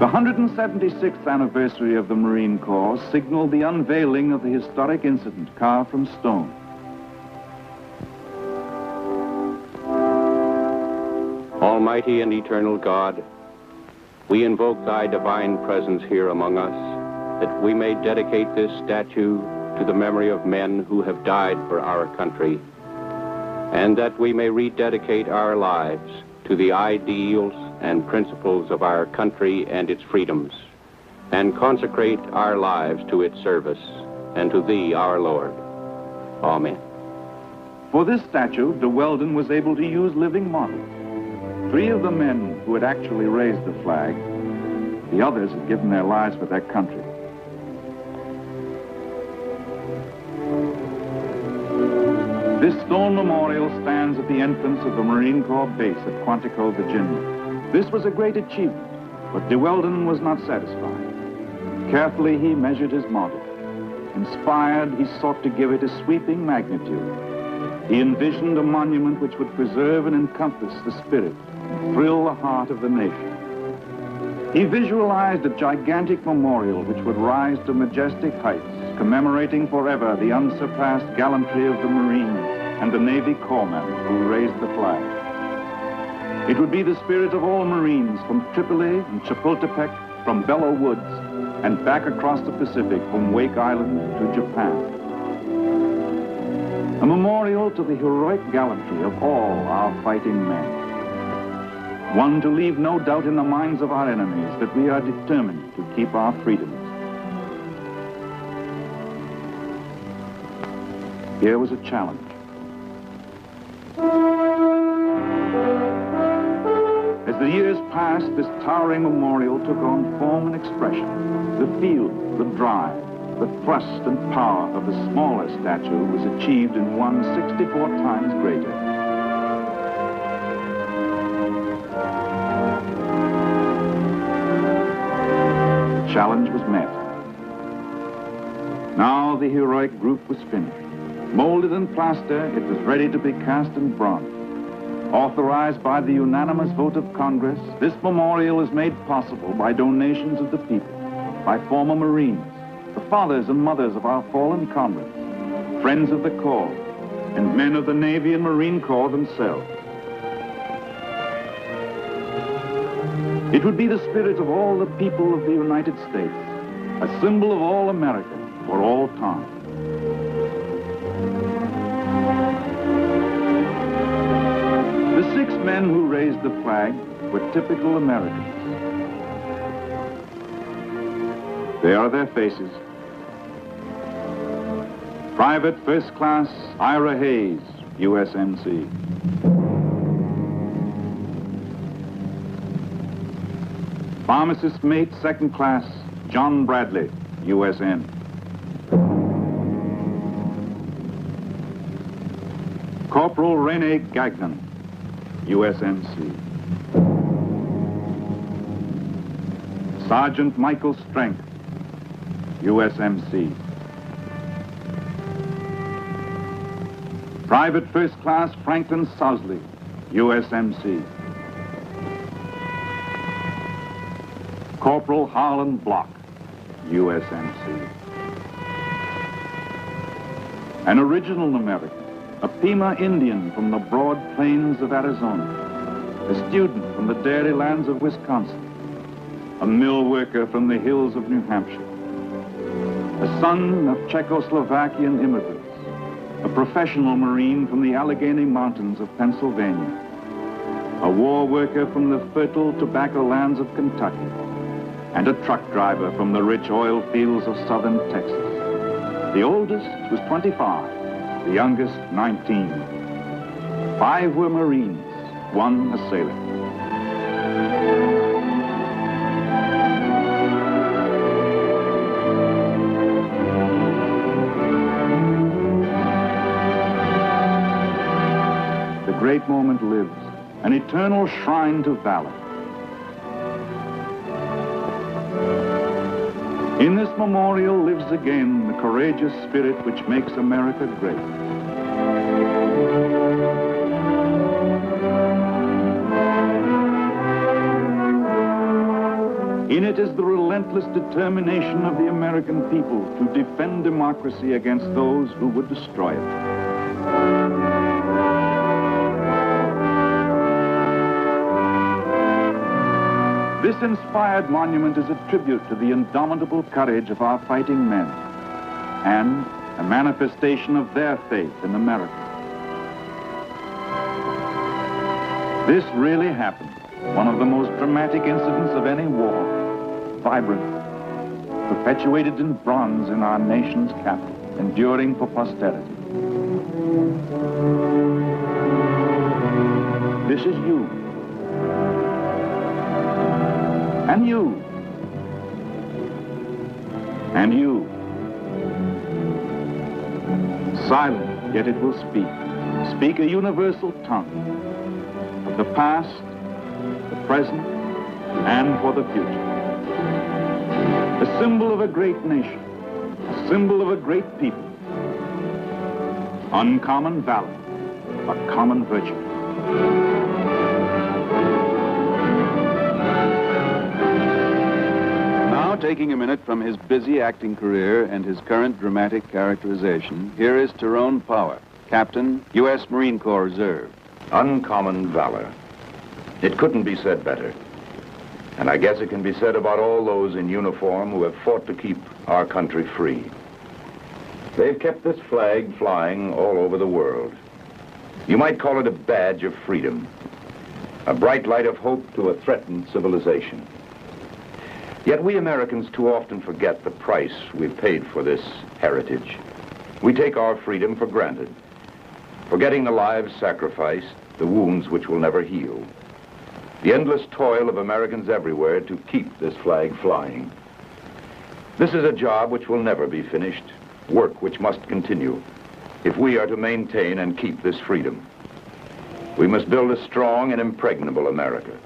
The 176th anniversary of the Marine Corps signaled the unveiling of the historic incident carved from stone. Almighty and eternal God, we invoke thy divine presence here among us, that we may dedicate this statue to the memory of men who have died for our country, and that we may rededicate our lives to the ideals and principles of our country and its freedoms, and consecrate our lives to its service, and to thee, our Lord. Amen. For this statue, de Weldon was able to use living models. 3 of the men who had actually raised the flag, the others had given their lives for their country. This stone memorial stands at the entrance of the Marine Corps base at Quantico, Virginia. This was a great achievement, but de Weldon was not satisfied. Carefully, he measured his model. Inspired, he sought to give it a sweeping magnitude. He envisioned a monument which would preserve and encompass the spirit and thrill the heart of the nation. He visualized a gigantic memorial which would rise to majestic heights, commemorating forever the unsurpassed gallantry of the Marines and the Navy corpsmen who raised the flag. It would be the spirit of all Marines from Tripoli and Chapultepec, from Belleau Woods, and back across the Pacific from Wake Island to Japan. A memorial to the heroic gallantry of all our fighting men. One to leave no doubt in the minds of our enemies that we are determined to keep our freedoms. Here was a challenge. As the years passed, this towering memorial took on form and expression. The feel, the drive, the thrust and power of the smaller statue was achieved in one 64 times greater. The challenge was met. Now the heroic group was finished. Molded in plaster, it was ready to be cast in bronze. Authorized by the unanimous vote of Congress, this memorial is made possible by donations of the people, by former Marines, the fathers and mothers of our fallen comrades, friends of the Corps, and men of the Navy and Marine Corps themselves. It would be the spirit of all the people of the United States, a symbol of all America for all time. The 6 men who raised the flag were typical Americans. There are their faces. Private First Class Ira Hayes, USMC. Pharmacist Mate Second Class John Bradley, USN. Corporal Rene Gagnon, USMC. Sergeant Michael Strength, USMC. Private First Class Franklin Sousley, USMC. Corporal Harlan Block, USMC. An original American, a Pima Indian from the broad plains of Arizona, a student from the dairy lands of Wisconsin, a mill worker from the hills of New Hampshire, a son of Czechoslovakian immigrants, a professional Marine from the Allegheny Mountains of Pennsylvania, a war worker from the fertile tobacco lands of Kentucky, and a truck driver from the rich oil fields of southern Texas. The oldest was 25, the youngest 19. 5 were Marines, 1 a sailor. The great moment lives, an eternal shrine to valor. In this memorial lives again the courageous spirit which makes America great. In it is the relentless determination of the American people to defend democracy against those who would destroy it. This inspired monument is a tribute to the indomitable courage of our fighting men and a manifestation of their faith in America. This really happened, one of the most dramatic incidents of any war, vibrant, perpetuated in bronze in our nation's capital, enduring for posterity. This is you. And you. And you. Silent, yet it will speak. Speak a universal tongue of the past, the present, and for the future. A symbol of a great nation, a symbol of a great people. Uncommon valor, a common virtue. Now, taking a minute from his busy acting career and his current dramatic characterization, here is Tyrone Power, Captain, U.S. Marine Corps Reserve. Uncommon valor. It couldn't be said better. And I guess it can be said about all those in uniform who have fought to keep our country free. They've kept this flag flying all over the world. You might call it a badge of freedom, a bright light of hope to a threatened civilization. Yet we Americans too often forget the price we've paid for this heritage. We take our freedom for granted, forgetting the lives sacrificed, the wounds which will never heal, the endless toil of Americans everywhere to keep this flag flying. This is a job which will never be finished, work which must continue, if we are to maintain and keep this freedom. We must build a strong and impregnable America.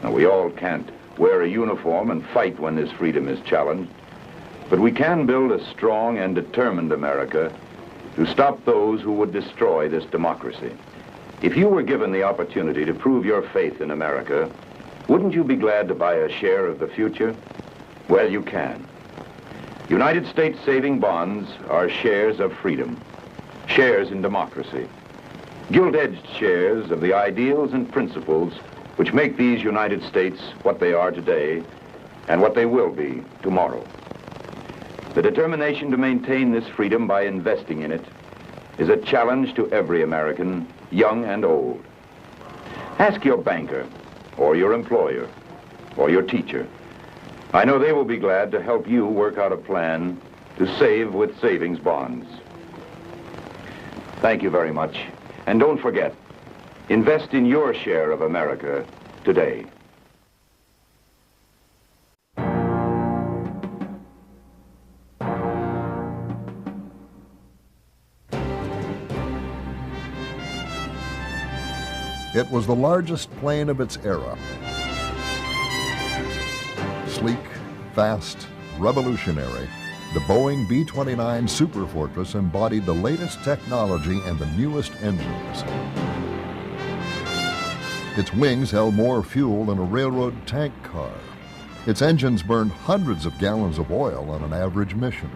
Now, we all can't wear a uniform and fight when this freedom is challenged, but we can build a strong and determined America to stop those who would destroy this democracy. If you were given the opportunity to prove your faith in America, wouldn't you be glad to buy a share of the future? Well, you can. United States saving bonds are shares of freedom, shares in democracy, gilt-edged shares of the ideals and principles which make these United States what they are today and what they will be tomorrow. The determination to maintain this freedom by investing in it is a challenge to every American, young and old. Ask your banker, or your employer, or your teacher. I know they will be glad to help you work out a plan to save with savings bonds. Thank you very much. And don't forget, invest in your share of America today. It was the largest plane of its era. Sleek, fast, revolutionary, the Boeing B-29 Superfortress embodied the latest technology and the newest engines. Its wings held more fuel than a railroad tank car. Its engines burned hundreds of gallons of oil on an average mission.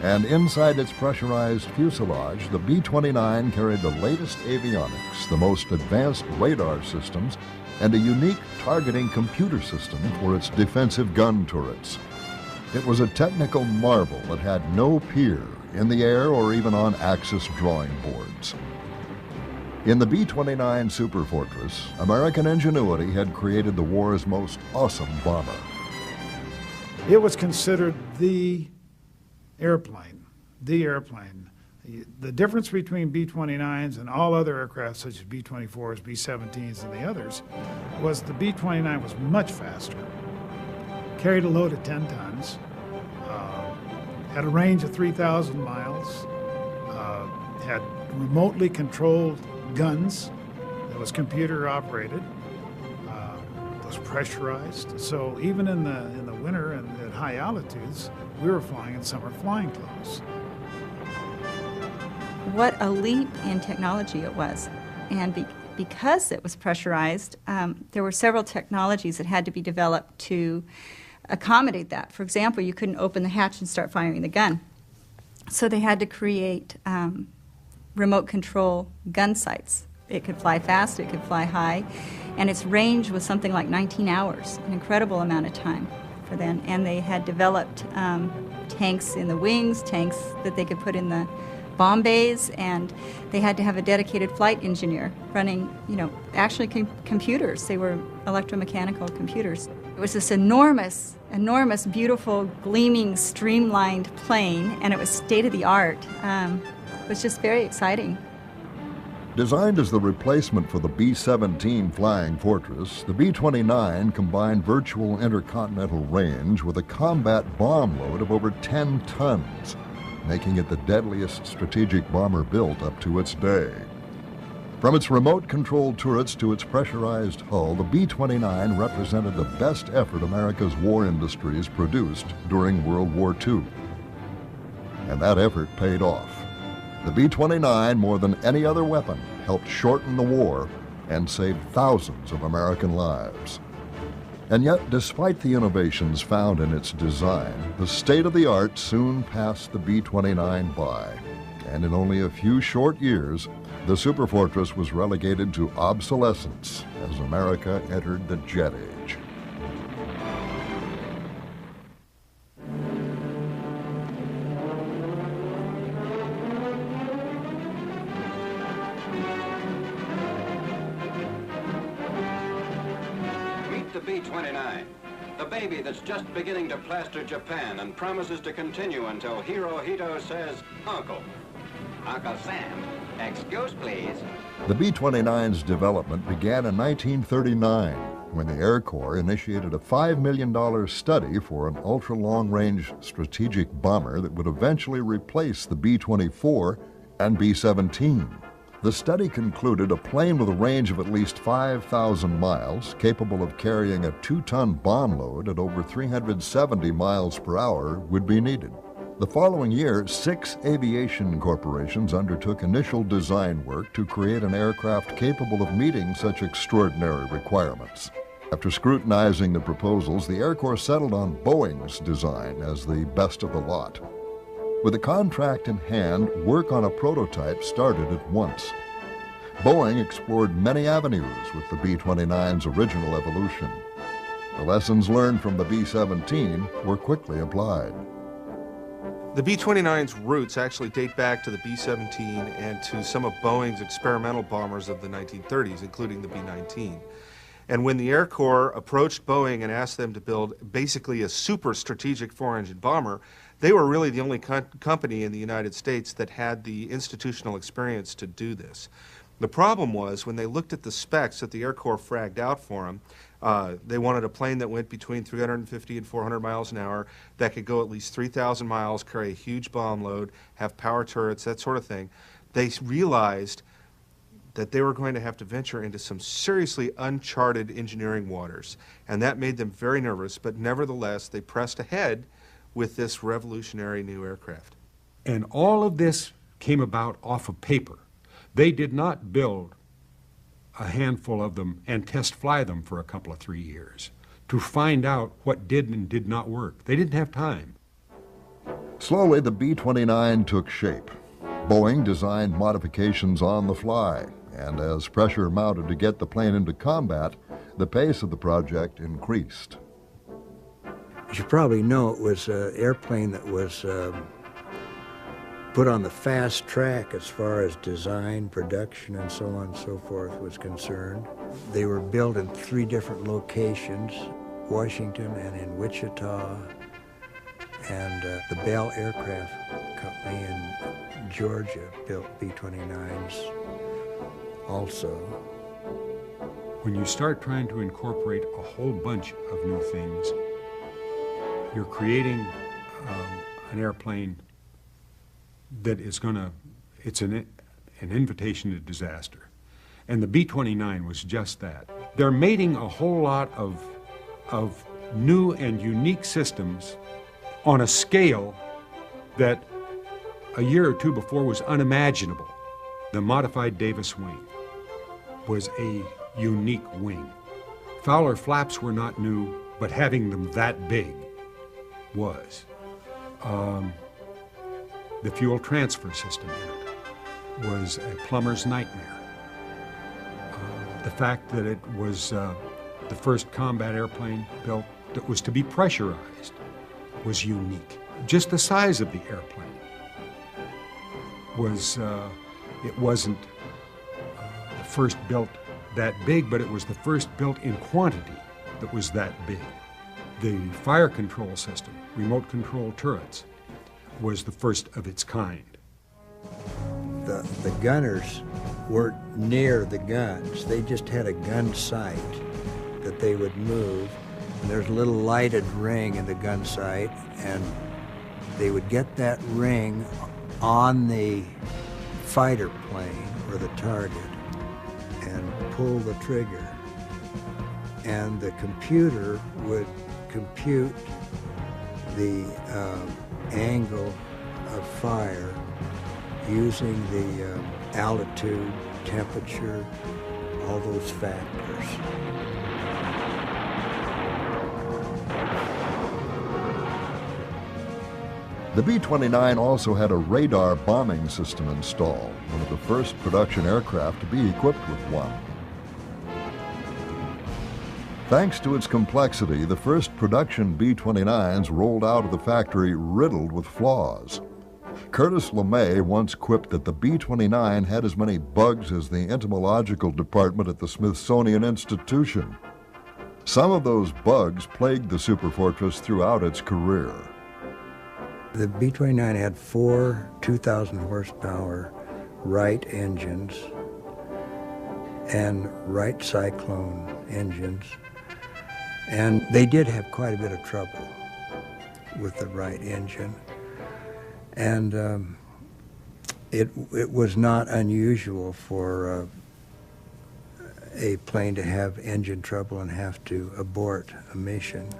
And inside its pressurized fuselage, the B-29 carried the latest avionics, the most advanced radar systems, and a unique targeting computer system for its defensive gun turrets. It was a technical marvel that had no peer in the air or even on Axis drawing boards. In the B-29 Superfortress, American ingenuity had created the war's most awesome bomber. It was considered the airplane. The difference between B-29s and all other aircraft, such as B-24s, B-17s, and the others, was the B-29 was much faster, carried a load of 10 tons, had a range of 3,000 miles, had remotely controlled guns that was computer operated, was pressurized. So even in the winter and at high altitudes, we were flying in summer flying clothes. What a leap in technology it was. And because it was pressurized, there were several technologies that had to be developed to accommodate that. For example, you couldn't open the hatch and start firing the gun. So they had to create remote control gun sights It could fly fast, it could fly high, and its range was something like 19 hours, an incredible amount of time for them. And they had developed tanks in the wings, tanks that they could put in the bomb bays, and they had to have a dedicated flight engineer running, actually computers. They were electromechanical computers. It was this enormous, beautiful, gleaming, streamlined plane, and it was state-of-the-art. It was just very exciting. Designed as the replacement for the B-17 Flying Fortress, the B-29 combined virtual intercontinental range with a combat bomb load of over 10 tons, making it the deadliest strategic bomber built up to its day. From its remote-controlled turrets to its pressurized hull, the B-29 represented the best effort America's war industries produced during World War II. And that effort paid off. The B-29, more than any other weapon, helped shorten the war and saved thousands of American lives. And yet, despite the innovations found in its design, the state-of-the-art soon passed the B-29 by. And in only a few short years, the Superfortress was relegated to obsolescence as America entered the jet age. Meet the B-29, the baby that's just beginning to plaster Japan and promises to continue until Hirohito says, Uncle. Uncle Sam, excuse please. The B-29's development began in 1939 when the Air Corps initiated a $5 million study for an ultra-long-range strategic bomber that would eventually replace the B-24 and B-17. The study concluded a plane with a range of at least 5,000 miles, capable of carrying a 2-ton bomb load at over 370 miles per hour, would be needed. The following year, 6 aviation corporations undertook initial design work to create an aircraft capable of meeting such extraordinary requirements. After scrutinizing the proposals, the Air Corps settled on Boeing's design as the best of the lot. With a contract in hand, work on a prototype started at once. Boeing explored many avenues with the B-29's original evolution. The lessons learned from the B-17 were quickly applied. The B-29's roots actually date back to the B-17 and to some of Boeing's experimental bombers of the 1930s, including the B-19. And when the Air Corps approached Boeing and asked them to build basically a super strategic 4-engine bomber, they were really the only company in the United States that had the institutional experience to do this. The problem was when they looked at the specs that the Air Corps fragged out for them, they wanted a plane that went between 350 and 400 miles an hour, that could go at least 3,000 miles, carry a huge bomb load, have power turrets, that sort of thing. They realized that they were going to have to venture into some seriously uncharted engineering waters, and that made them very nervous, but nevertheless they pressed ahead with this revolutionary new aircraft. And all of this came about off of paper. They did not build a handful of them and test fly them for a couple of 3 years to find out what did and did not work. They didn't have time. Slowly, the B-29 took shape. Boeing designed modifications on the fly, and as pressure mounted to get the plane into combat, the pace of the project increased. As you probably know, it was an airplane that was put on the fast track as far as design, production, and so on and so forth was concerned. They were built in 3 different locations, Washington and in Wichita, and the Bell Aircraft Company in Georgia built B-29s also. When you start trying to incorporate a whole bunch of new things, you're creating an airplane that is it's an invitation to disaster. And the B-29 was just that. They're mating a whole lot of new and unique systems on a scale that a year or 2 before was unimaginable. The modified Davis wing was a unique wing. Fowler flaps were not new, but having them that big was. The fuel transfer system in it was a plumber's nightmare. The fact that it was the first combat airplane built that was to be pressurized was unique. Just the size of the airplane was, it wasn't the first built that big, but it was the first built in quantity that was that big. The fire control system, remote control turrets, was the first of its kind. The gunners weren't near the guns. They just had a gun sight that they would move, and there's a little lighted ring in the gun sight, and they would get that ring on the fighter plane or the target and pull the trigger, and the computer would compute the angle of fire using the altitude, temperature, all those factors. The B-29 also had a radar bombing system installed, one of the first production aircraft to be equipped with one. Thanks to its complexity, the first production B-29s rolled out of the factory riddled with flaws. Curtis LeMay once quipped that the B-29 had as many bugs as the entomological department at the Smithsonian Institution. Some of those bugs plagued the Superfortress throughout its career. The B-29 had 4 2,000 horsepower Wright engines and Wright Cyclone engines, and they did have quite a bit of trouble with the Wright engine. And it was not unusual for a plane to have engine trouble and have to abort a mission.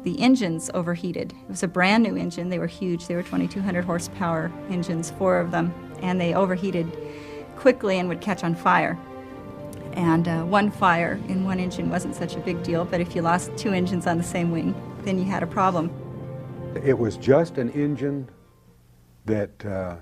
The engines overheated. It was a brand new engine. They were huge. They were 2,200 horsepower engines, 4 of them, and they overheated quickly and would catch on fire. And one fire in one engine wasn't such a big deal, but if you lost 2 engines on the same wing, then you had a problem. It was just an engine that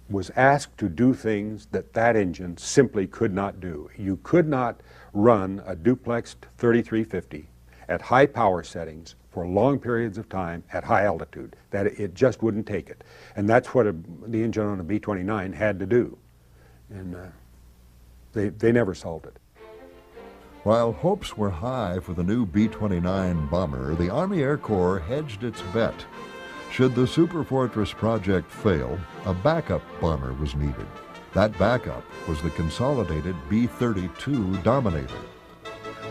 was asked to do things that that engine simply could not do. You could not run a duplexed 3350 at high power settings for long periods of time at high altitude. That it just wouldn't take it. And that's what the engine on a B-29 had to do. And they never solved it. While hopes were high for the new B-29 bomber, the Army Air Corps hedged its bet. Should the Superfortress project fail, a backup bomber was needed. That backup was the consolidated B-32 Dominator.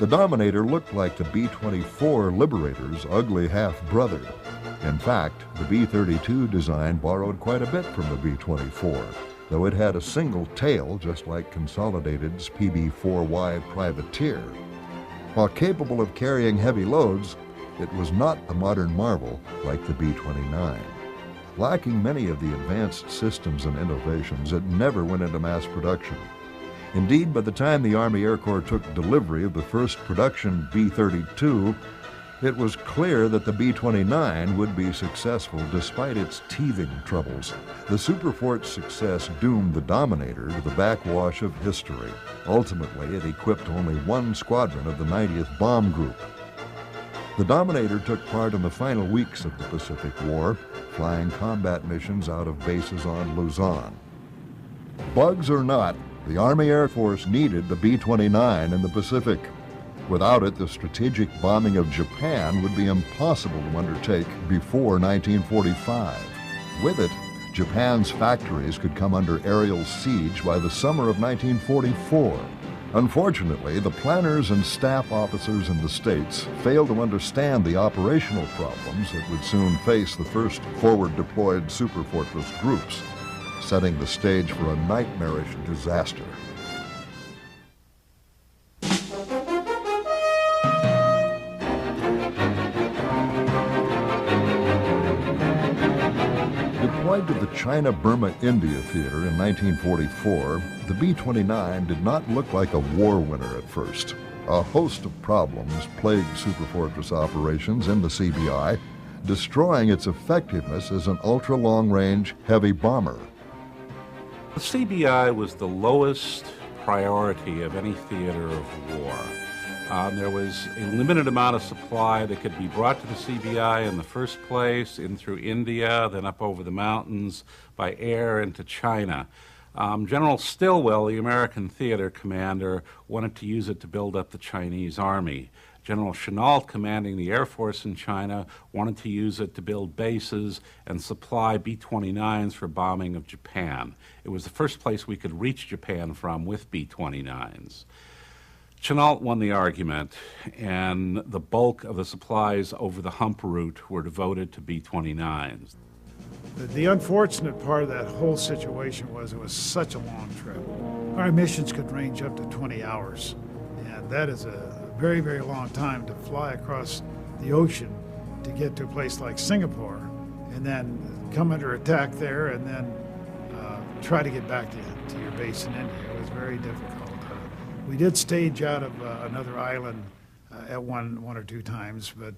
The Dominator looked like the B-24 Liberator's ugly half-brother. In fact, the B-32 design borrowed quite a bit from the B-24, though it had a single tail just like Consolidated's PB-4Y Privateer. While capable of carrying heavy loads, it was not a modern marvel like the B-29. Lacking many of the advanced systems and innovations, it never went into mass production. Indeed, by the time the Army Air Corps took delivery of the first production B-32, it was clear that the B-29 would be successful despite its teething troubles. The Superfort's success doomed the Dominator to the backwash of history. Ultimately, it equipped only 1 squadron of the 90th Bomb Group. The Dominator took part in the final weeks of the Pacific War, flying combat missions out of bases on Luzon. Bugs or not, the Army Air Force needed the B-29 in the Pacific. Without it, the strategic bombing of Japan would be impossible to undertake before 1945. With it, Japan's factories could come under aerial siege by the summer of 1944. Unfortunately, the planners and staff officers in the States failed to understand the operational problems that would soon face the first forward-deployed Superfortress groups, setting the stage for a nightmarish disaster. Deployed to the China-Burma-India theater in 1944, the B-29 did not look like a war winner at first. A host of problems plagued Superfortress operations in the CBI, destroying its effectiveness as an ultra-long-range heavy bomber. The CBI was the lowest priority of any theater of war. There was a limited amount of supply that could be brought to the CBI in the first place, in through India, then up over the mountains by air into China. General Stilwell, the American theater commander, wanted to use it to build up the Chinese army. General Chennault, commanding the Air Force in China, wanted to use it to build bases and supply B-29s for bombing of Japan. It was the first place we could reach Japan from with B-29s. Chennault won the argument, and the bulk of the supplies over the hump route were devoted to B-29s. The unfortunate part of that whole situation was it was such a long trip. Our missions could range up to 20 hours, and that is a very, very long time to fly across the ocean to get to a place like Singapore, and then come under attack there, and then try to get back to your base in India. It was very difficult. We did stage out of another island at one or two times, but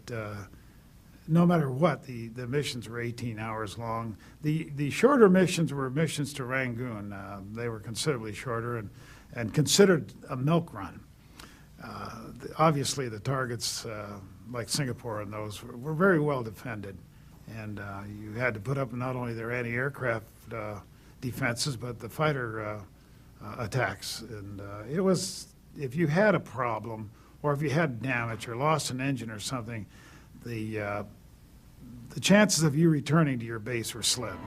no matter what, the missions were 18 hours long. The shorter missions were missions to Rangoon. They were considerably shorter and considered a milk run. Obviously, the targets like Singapore and those were very well defended, and you had to put up not only their anti-aircraft defenses, but the fighter attacks. And it was, if you had a problem, or if you had damage or lost an engine or something, the chances of you returning to your base were slim.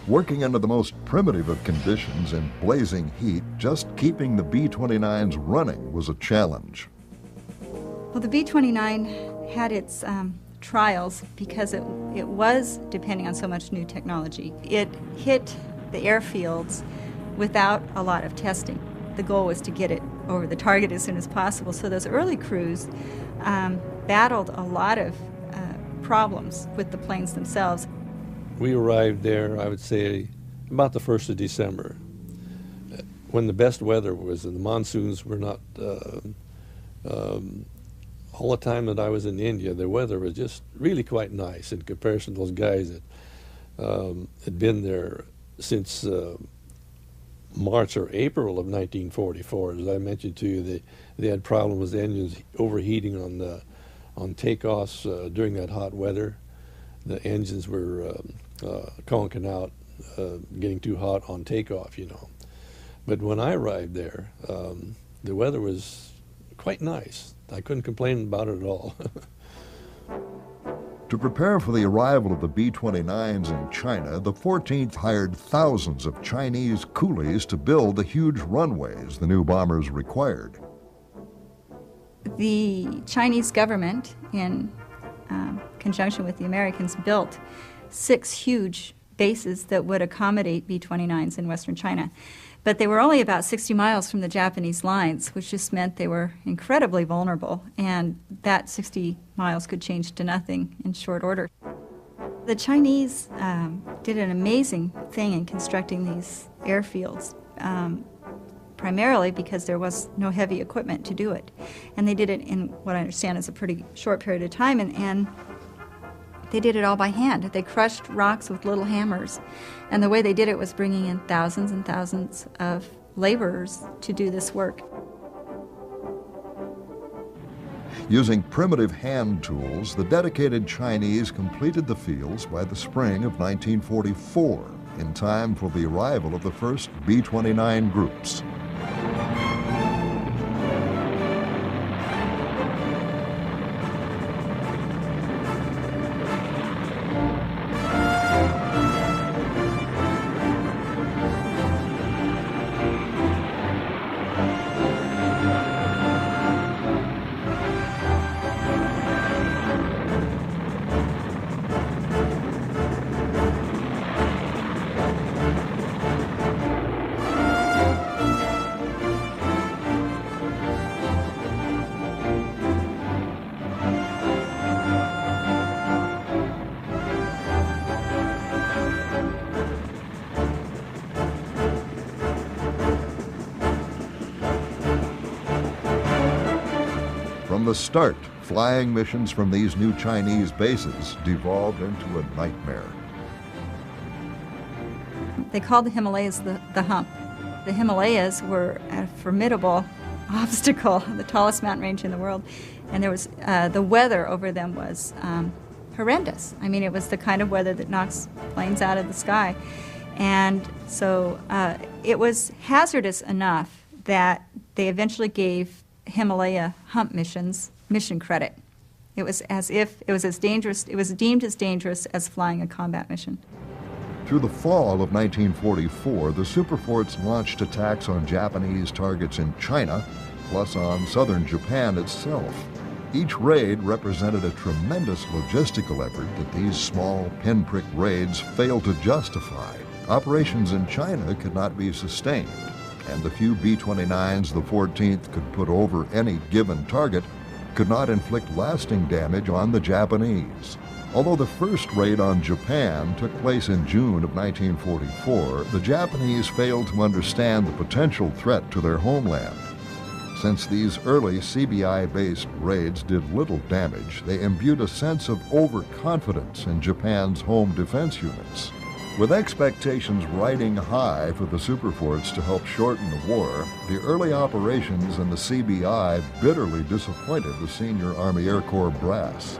Working under the most primitive of conditions in blazing heat, just keeping the B-29s running was a challenge. Well, the B-29 had its trials because it was depending on so much new technology. It hit the airfields without a lot of testing. The goal was to get it over the target as soon as possible. So those early crews battled a lot of problems with the planes themselves. We arrived there, I would say, about the 1st of December, when the best weather was, and the monsoons were not, all the time that I was in India, the weather was just really quite nice in comparison to those guys that had been there since March or April of 1944. As I mentioned to you, they had problems with engines overheating on takeoffs during that hot weather. The engines were conking out, getting too hot on takeoff, you know. But when I arrived there, the weather was quite nice. I couldn't complain about it at all. To prepare for the arrival of the B-29s in China, the 14th hired thousands of Chinese coolies to build the huge runways the new bombers required. The Chinese government, in conjunction with the Americans, built 6 huge bases that would accommodate B-29s in western China. But they were only about 60 miles from the Japanese lines, which just meant they were incredibly vulnerable, and that 60 miles could change to nothing in short order. The Chinese did an amazing thing in constructing these airfields, primarily because there was no heavy equipment to do it. And they did it in what I understand is a pretty short period of time, and they did it all by hand. They crushed rocks with little hammers. And the way they did it was bringing in thousands and thousands of laborers to do this work. Using primitive hand tools, the dedicated Chinese completed the fields by the spring of 1944, in time for the arrival of the first B-29 groups. From the start, flying missions from these new Chinese bases devolved into a nightmare. They called the Himalayas the hump, The Himalayas were a formidable obstacle, the tallest mountain range in the world, and there was the weather over them was horrendous. I mean, it was the kind of weather that knocks planes out of the sky. And so it was hazardous enough that they eventually gave Himalaya hump missions mission credit. It was as if it was as dangerous, it was deemed as dangerous as flying a combat mission. Through the fall of 1944, the superforts launched attacks on Japanese targets in China, plus on southern Japan itself. Each raid represented a tremendous logistical effort that these small pinprick raids failed to justify. Operations in China could not be sustained, and the few B-29s the 14th could put over any given target could not inflict lasting damage on the Japanese. Although the first raid on Japan took place in June of 1944, the Japanese failed to understand the potential threat to their homeland. Since these early CBI-based raids did little damage, they imbued a sense of overconfidence in Japan's home defense units. With expectations riding high for the superforts to help shorten the war, the early operations in the CBI bitterly disappointed the senior Army Air Corps brass.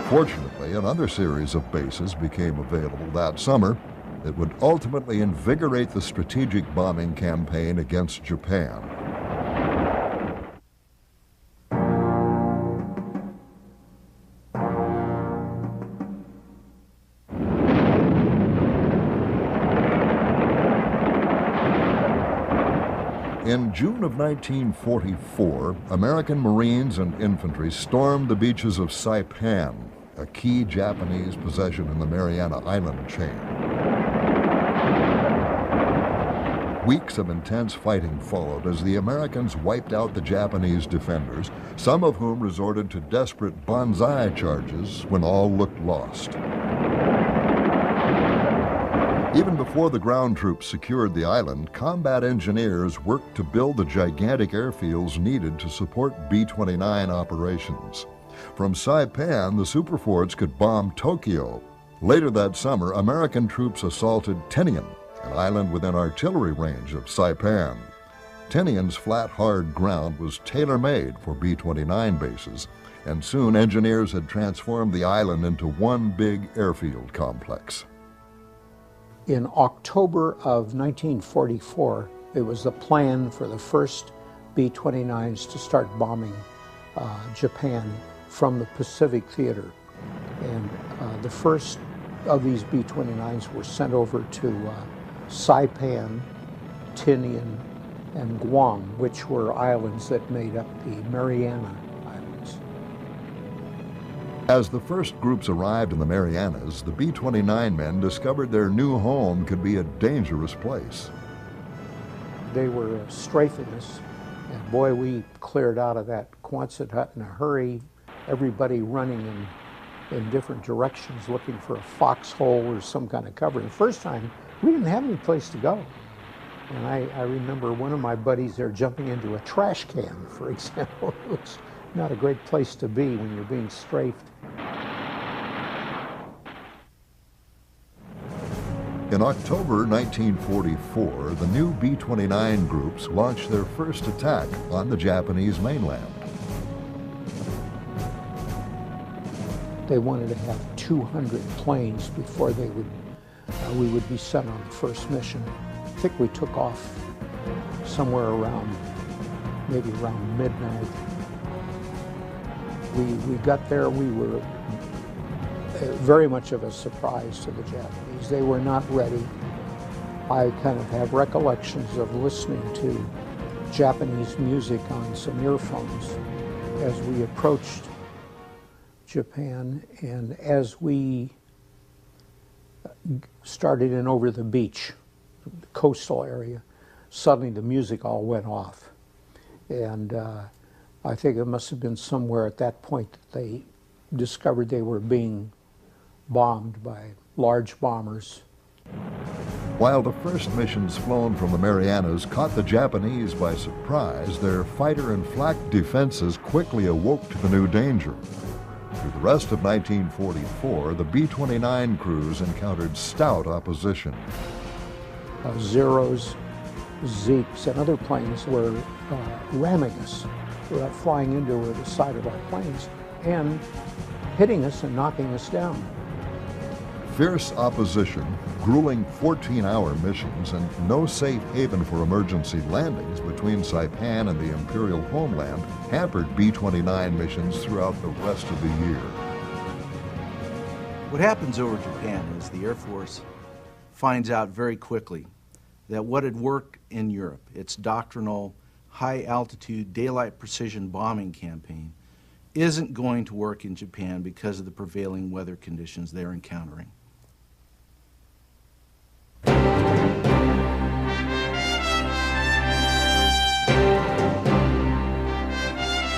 Fortunately, another series of bases became available that summer that would ultimately invigorate the strategic bombing campaign against Japan. In June of 1944, American Marines and infantry stormed the beaches of Saipan, a key Japanese possession in the Mariana Island chain. Weeks of intense fighting followed as the Americans wiped out the Japanese defenders, some of whom resorted to desperate banzai charges when all looked lost. Even before the ground troops secured the island, combat engineers worked to build the gigantic airfields needed to support B-29 operations. From Saipan, the superforts could bomb Tokyo. Later that summer, American troops assaulted Tinian, an island within artillery range of Saipan. Tinian's flat, hard ground was tailor-made for B-29 bases, and soon engineers had transformed the island into one big airfield complex. In October of 1944, it was the plan for the first B-29s to start bombing Japan from the Pacific Theater. And the first of these B-29s were sent over to Saipan, Tinian, and Guam, which were islands that made up the Mariana Islands. As the first groups arrived in the Marianas, the B-29 men discovered their new home could be a dangerous place. They were strafing us, and boy, we cleared out of that Quonset hut in a hurry, everybody running in different directions looking for a foxhole or some kind of cover. The first time, we didn't have any place to go. And I remember one of my buddies there jumping into a trash can, for example. It was not a great place to be when you're being strafed. In October 1944, the new B-29 groups launched their first attack on the Japanese mainland. They wanted to have 200 planes before they would, we would be sent on the first mission. I think we took off somewhere around, maybe around midnight. We got there, we were very much of a surprise to the Japanese. They were not ready. I kind of have recollections of listening to Japanese music on some earphones as we approached Japan, and as we started in over the beach, the coastal area, suddenly the music all went off. And I think it must have been somewhere at that point that they discovered they were being bombed by large bombers. While the first missions flown from the Marianas caught the Japanese by surprise, their fighter and flak defenses quickly awoke to the new danger. Through the rest of 1944, the B-29 crews encountered stout opposition. Zeros Zeeks and other planes were ramming us, flying into the side of our planes and hitting us and knocking us down. Fierce opposition, grueling 14-hour missions, and no safe haven for emergency landings between Saipan and the Imperial homeland hampered B-29 missions throughout the rest of the year. What happens over Japan is the Air Force finds out very quickly that what had worked in Europe, its doctrinal high-altitude daylight precision bombing campaign, isn't going to work in Japan because of the prevailing weather conditions they're encountering.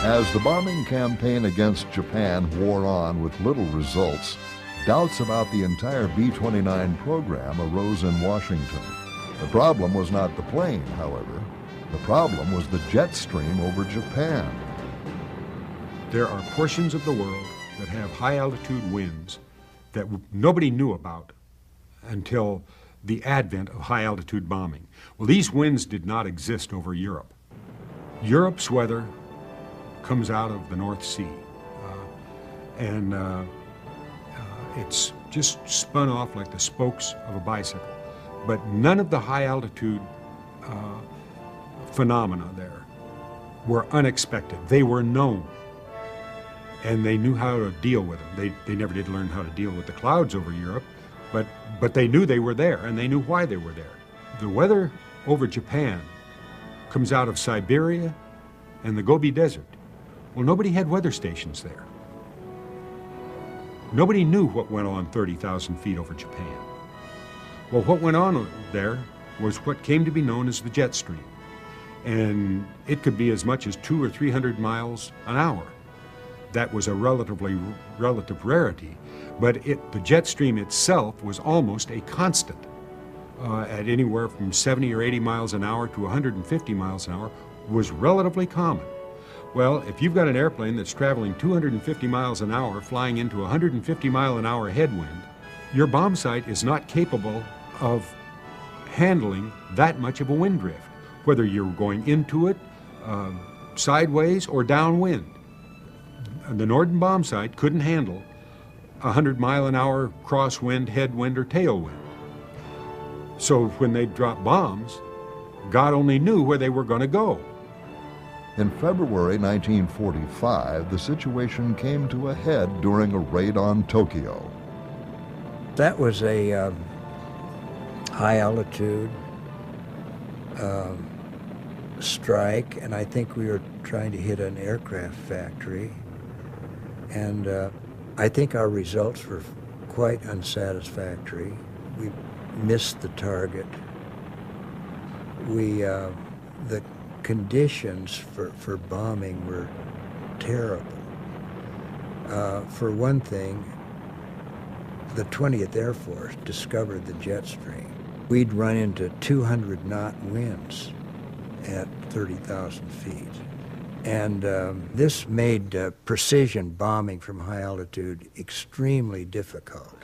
As the bombing campaign against Japan wore on with little results, doubts about the entire B-29 program arose in Washington. The problem was not the plane, however. The problem was the jet stream over Japan. There are portions of the world that have high-altitude winds that nobody knew about until the advent of high-altitude bombing. Well, these winds did not exist over Europe. Europe's weather comes out of the North Sea, and it's just spun off like the spokes of a bicycle. But none of the high-altitude phenomena there were unexpected. They were known, and they knew how to deal with them. They never did learn how to deal with the clouds over Europe, but they knew they were there, and they knew why they were there. The weather over Japan comes out of Siberia and the Gobi Desert. Well, nobody had weather stations there. Nobody knew what went on 30,000 feet over Japan. Well, what went on there was what came to be known as the jet stream. And it could be as much as 200 or 300 miles an hour. That was a relative rarity, but the jet stream itself was almost a constant. At anywhere from 70 or 80 miles an hour to 150 miles an hour was relatively common. Well, if you've got an airplane that's traveling 250 miles an hour flying into 150 mile an hour headwind, your bomb sight is not capable of handling that much of a wind drift, whether you're going into it sideways or downwind. The Norden bomb sight couldn't handle 100 mile an hour crosswind, headwind, or tailwind. So when they dropped bombs, God only knew where they were going to go. In February 1945, the situation came to a head during a raid on Tokyo. That was a high-altitude strike, and I think we were trying to hit an aircraft factory. And I think our results were quite unsatisfactory. We missed the target. The conditions for bombing were terrible. For one thing, the 20th Air Force discovered the jet stream. We'd run into 200-knot winds at 30,000 feet. And this made precision bombing from high altitude extremely difficult.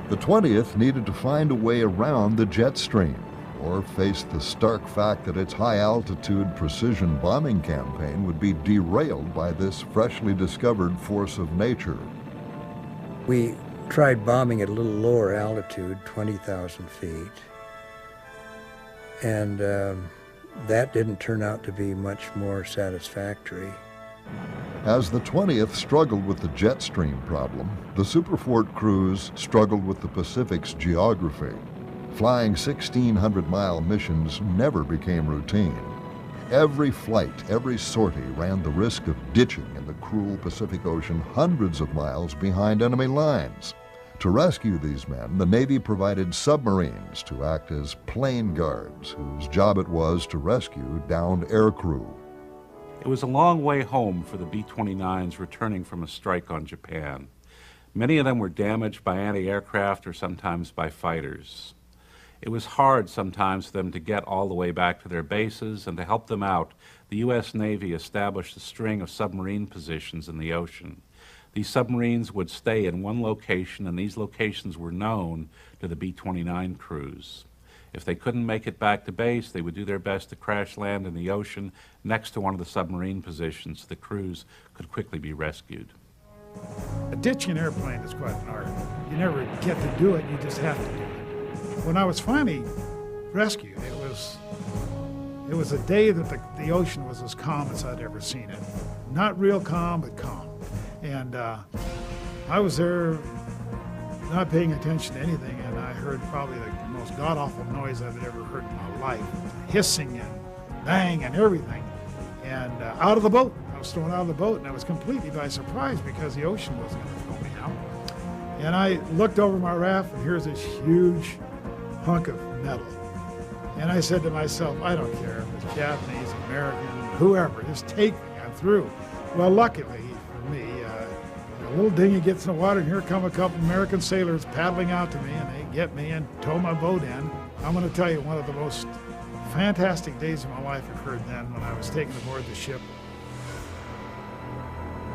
The 20th needed to find a way around the jet stream, or face the stark fact that its high-altitude precision bombing campaign would be derailed by this freshly discovered force of nature. We tried bombing at a little lower altitude, 20,000 feet, and that didn't turn out to be much more satisfactory. As the 20th struggled with the jet stream problem, the Superfort crews struggled with the Pacific's geography. Flying 1,600-mile missions never became routine. Every flight, every sortie ran the risk of ditching in the cruel Pacific Ocean hundreds of miles behind enemy lines. To rescue these men, the Navy provided submarines to act as plane guards, whose job it was to rescue downed aircrew. It was a long way home for the B-29s returning from a strike on Japan. Many of them were damaged by anti-aircraft or sometimes by fighters. It was hard sometimes for them to get all the way back to their bases, and to help them out, the U.S. Navy established a string of submarine positions in the ocean. These submarines would stay in one location, and these locations were known to the B-29 crews. If they couldn't make it back to base, they would do their best to crash land in the ocean next to one of the submarine positions so the crews could quickly be rescued. Ditching an airplane is quite an art. You never get to do it, you just have to do it. When I was finally rescued, it was a day that the ocean was as calm as I'd ever seen it. Not real calm, but calm. And I was there not paying attention to anything, and I heard probably the most god-awful noise I've ever heard in my life. Hissing and bang and everything. And out of the boat. I was thrown out of the boat, and I was completely by surprise because the ocean wasn't going to throw me out. And I looked over my raft, and here's this huge hunk of metal. And I said to myself, I don't care if it's Japanese, American, whoever, just take me, I'm through. Well, luckily for me, a little dinghy gets in the water, and here come a couple American sailors paddling out to me, and they get me and tow my boat in. I'm going to tell you, one of the most fantastic days of my life occurred then when I was taken aboard the ship.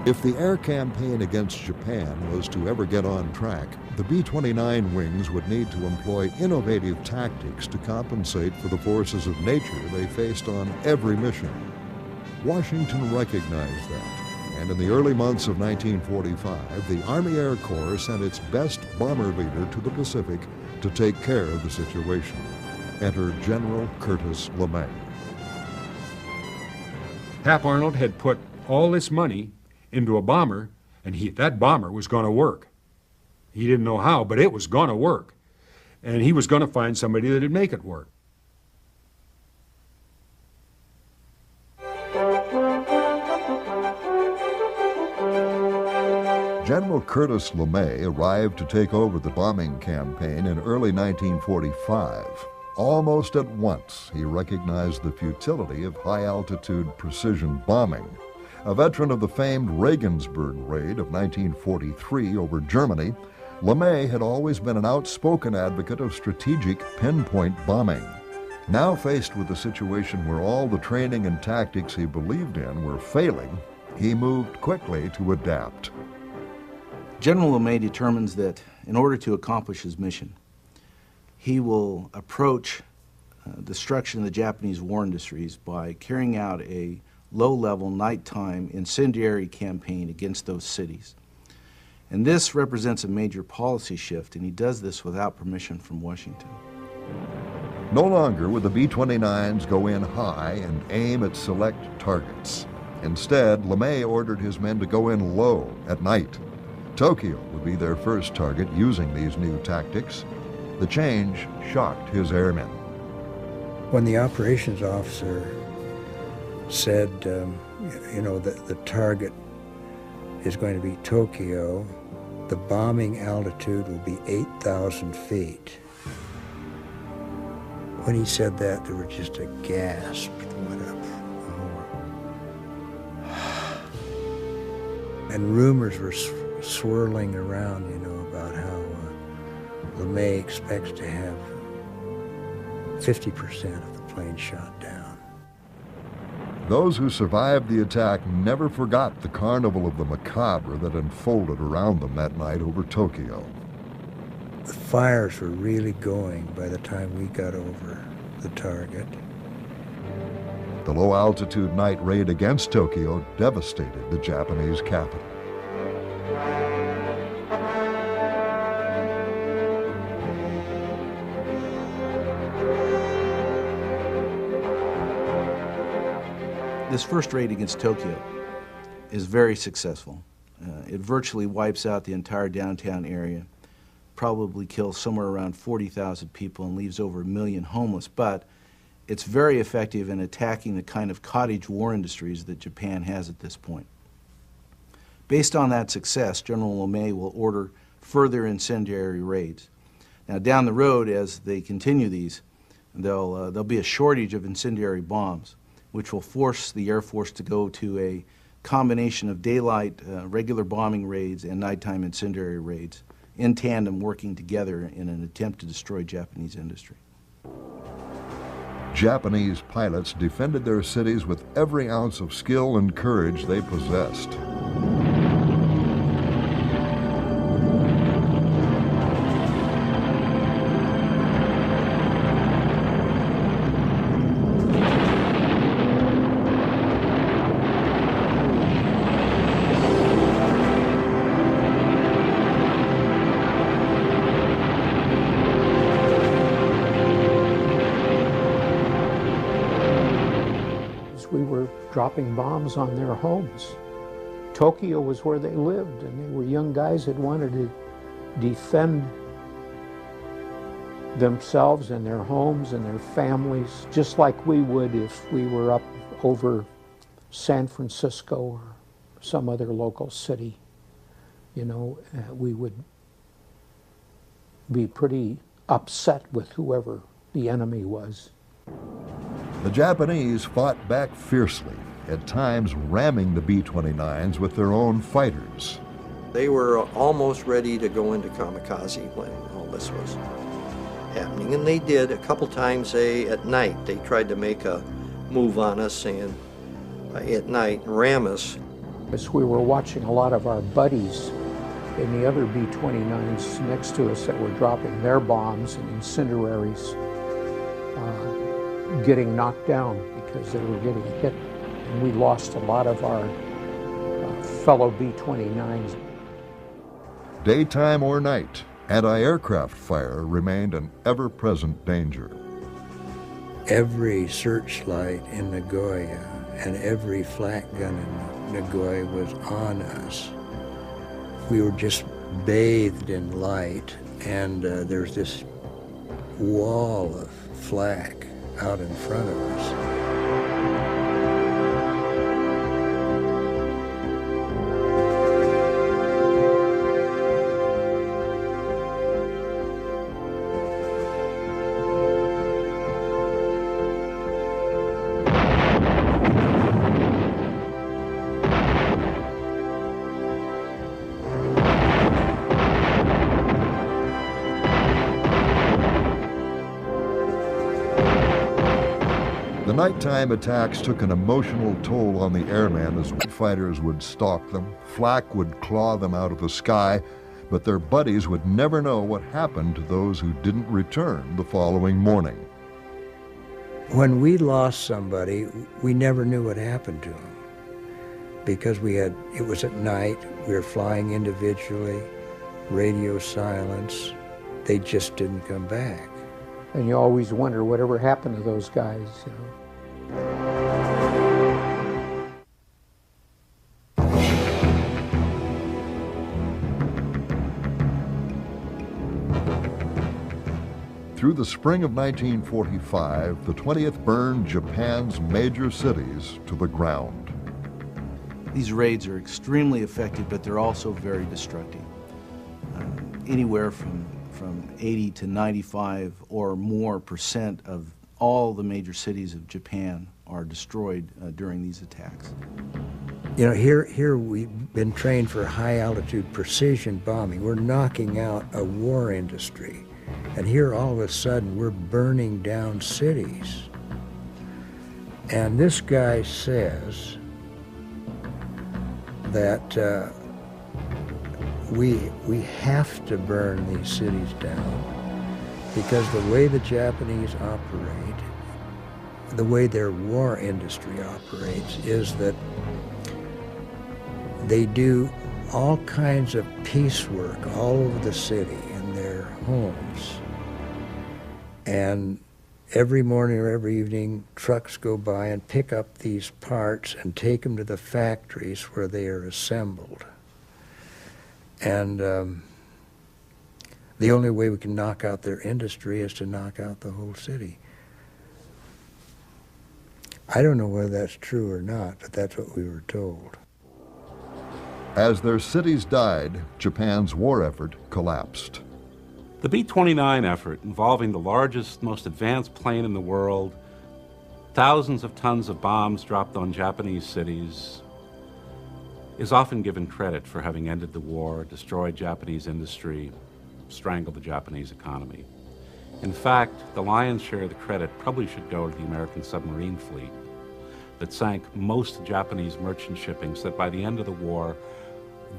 If the air campaign against Japan was to ever get on track, the B-29 wings would need to employ innovative tactics to compensate for the forces of nature they faced on every mission. Washington recognized that, and in the early months of 1945, the Army Air Corps sent its best bomber leader to the Pacific to take care of the situation. Enter General Curtis LeMay. Hap Arnold had put all this money into a bomber, and that bomber was going to work. He didn't know how, but it was going to work. And he was going to find somebody that would make it work. General Curtis LeMay arrived to take over the bombing campaign in early 1945. Almost at once, he recognized the futility of high-altitude precision bombing. A veteran of the famed Regensburg raid of 1943 over Germany, LeMay had always been an outspoken advocate of strategic pinpoint bombing. Now faced with a situation where all the training and tactics he believed in were failing, he moved quickly to adapt. General LeMay determines that in order to accomplish his mission, he will approach destruction of the Japanese war industries by carrying out a low-level, nighttime incendiary campaign against those cities. And this represents a major policy shift, and he does this without permission from Washington. No longer would the B-29s go in high and aim at select targets. Instead, LeMay ordered his men to go in low at night. Tokyo would be their first target using these new tactics. The change shocked his airmen. When the operations officer said, you know, that the target is going to be Tokyo, the bombing altitude will be 8,000 feet. When he said that, there was just a gasp that went up. Oh. And rumors were swirling around, you know, about how LeMay expects to have 50% of the plane shot down. Those who survived the attack never forgot the carnival of the macabre that unfolded around them that night over Tokyo. The fires were really going by the time we got over the target. The low-altitude night raid against Tokyo devastated the Japanese capital. This first raid against Tokyo is very successful. It virtually wipes out the entire downtown area, probably kills somewhere around 40,000 people and leaves over 1 million homeless, but it's very effective in attacking the kind of cottage war industries that Japan has at this point. Based on that success, General LeMay will order further incendiary raids. Now down the road, as they continue these, there'll be a shortage of incendiary bombs, which will force the Air Force to go to a combination of daylight regular bombing raids and nighttime incendiary raids in tandem, working together in an attempt to destroy Japanese industry. Japanese pilots defended their cities with every ounce of skill and courage they possessed. dropping bombs on their homes. Tokyo was where they lived, and they were young guys that wanted to defend themselves and their homes and their families, just like we would if we were up over San Francisco or some other local city. You know, we would be pretty upset with whoever the enemy was. The Japanese fought back fiercely, at times ramming the B-29s with their own fighters. They were almost ready to go into kamikaze when all this was happening, and they did a couple times. At night they tried to make a move on us and at night ram us. As we were watching a lot of our buddies in the other B-29s next to us that were dropping their bombs and incendiaries, getting knocked down because they were getting hit, and we lost a lot of our fellow B-29s. Daytime or night, anti-aircraft fire remained an ever-present danger. Every searchlight in Nagoya and every flak gun in Nagoya was on us. We were just bathed in light, and there's this wall of flak out in front of us. The nighttime attacks took an emotional toll on the airmen as fighters would stalk them, flak would claw them out of the sky, but their buddies would never know what happened to those who didn't return the following morning. When we lost somebody, we never knew what happened to them because it was at night, we were flying individually, radio silence, they just didn't come back. And you always wonder whatever happened to those guys, you know. Through the spring of 1945, the 20th burned Japan's major cities to the ground. These raids are extremely effective, but they're also very destructive. Anywhere from 80 to 95 or more % of all the major cities of Japan are destroyed during these attacks. You know, here we've been trained for high altitude precision bombing. We're knocking out a war industry. And here all of a sudden we're burning down cities. And this guy says that we have to burn these cities down because the way the Japanese operate, the way their war industry operates, is that they do all kinds of piecework all over the city in their homes. And every morning or every evening, trucks go by and pick up these parts and take them to the factories where they are assembled. And the only way we can knock out their industry is to knock out the whole city. I don't know whether that's true or not, but that's what we were told. As their cities died, Japan's war effort collapsed. The B-29 effort, involving the largest, most advanced plane in the world, thousands of tons of bombs dropped on Japanese cities, is often given credit for having ended the war, destroyed Japanese industry, strangled the Japanese economy. In fact, the lion's share of the credit probably should go to the American submarine fleet that sank most Japanese merchant shipping, so that by the end of the war,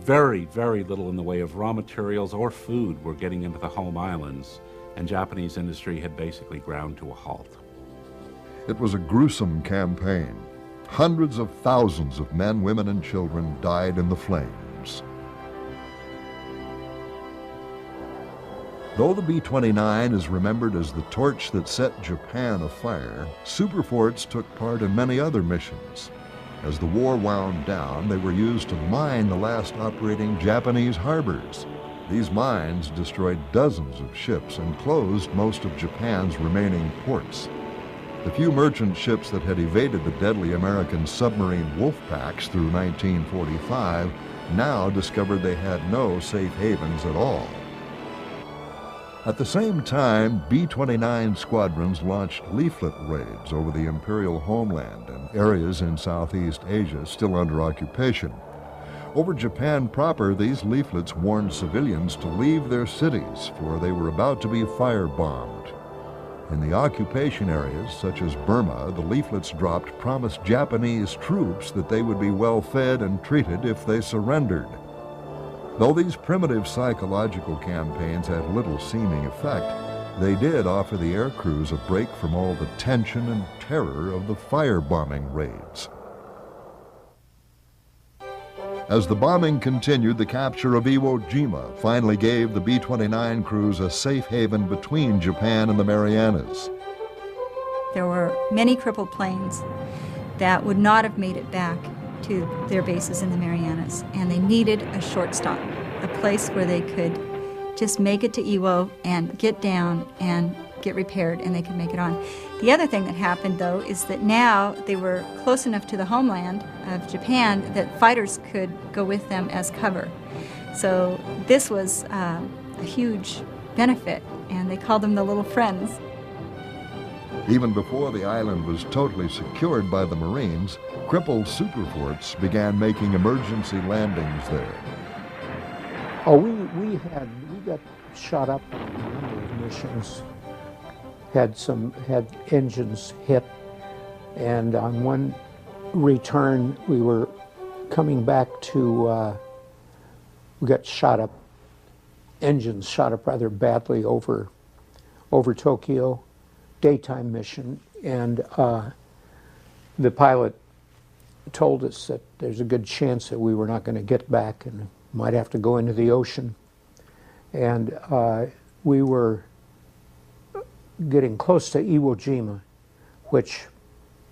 very, very little in the way of raw materials or food were getting into the home islands, and Japanese industry had basically ground to a halt. It was a gruesome campaign. Hundreds of thousands of men, women, and children died in the flames. Though the B-29 is remembered as the torch that set Japan afire, superforts took part in many other missions. As the war wound down, they were used to mine the last operating Japanese harbors. These mines destroyed dozens of ships and closed most of Japan's remaining ports. The few merchant ships that had evaded the deadly American submarine wolf packs through 1945 now discovered they had no safe havens at all. At the same time, B-29 squadrons launched leaflet raids over the imperial homeland and areas in Southeast Asia still under occupation. Over Japan proper, these leaflets warned civilians to leave their cities, for they were about to be firebombed. In the occupation areas, such as Burma, the leaflets dropped promised Japanese troops that they would be well fed and treated if they surrendered. Though these primitive psychological campaigns had little seeming effect, they did offer the air crews a break from all the tension and terror of the firebombing raids. As the bombing continued, the capture of Iwo Jima finally gave the B-29 crews a safe haven between Japan and the Marianas. There were many crippled planes that would not have made it back to their bases in the Marianas, and they needed a short stop, a place where they could just make it to Iwo and get down and get repaired, and they could make it on. The other thing that happened, though, is that now they were close enough to the homeland of Japan that fighters could go with them as cover. So this was a huge benefit, and they called them the Little Friends. Even before the island was totally secured by the Marines, crippled superforts began making emergency landings there. Oh, we got shot up on a number of missions. Had engines hit, and on one return we were coming back to, we got shot up, engines shot up rather badly over Tokyo, daytime mission, and the pilot told us that there's a good chance that we were not going to get back and might have to go into the ocean. And we were getting close to Iwo Jima, which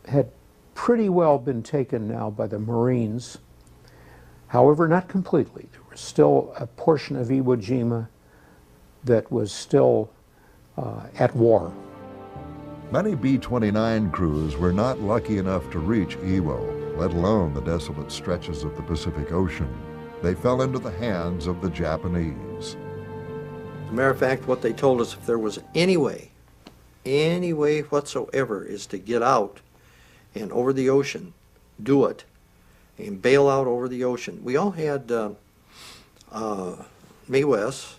had pretty well been taken now by the Marines. However, not completely. There was still a portion of Iwo Jima that was still at war. Many B-29 crews were not lucky enough to reach Iwo, let alone the desolate stretches of the Pacific Ocean. They fell into the hands of the Japanese. As a matter of fact, what they told us, if there was any way whatsoever, is to get out and over the ocean, do it, and bail out over the ocean. We all had Mae West,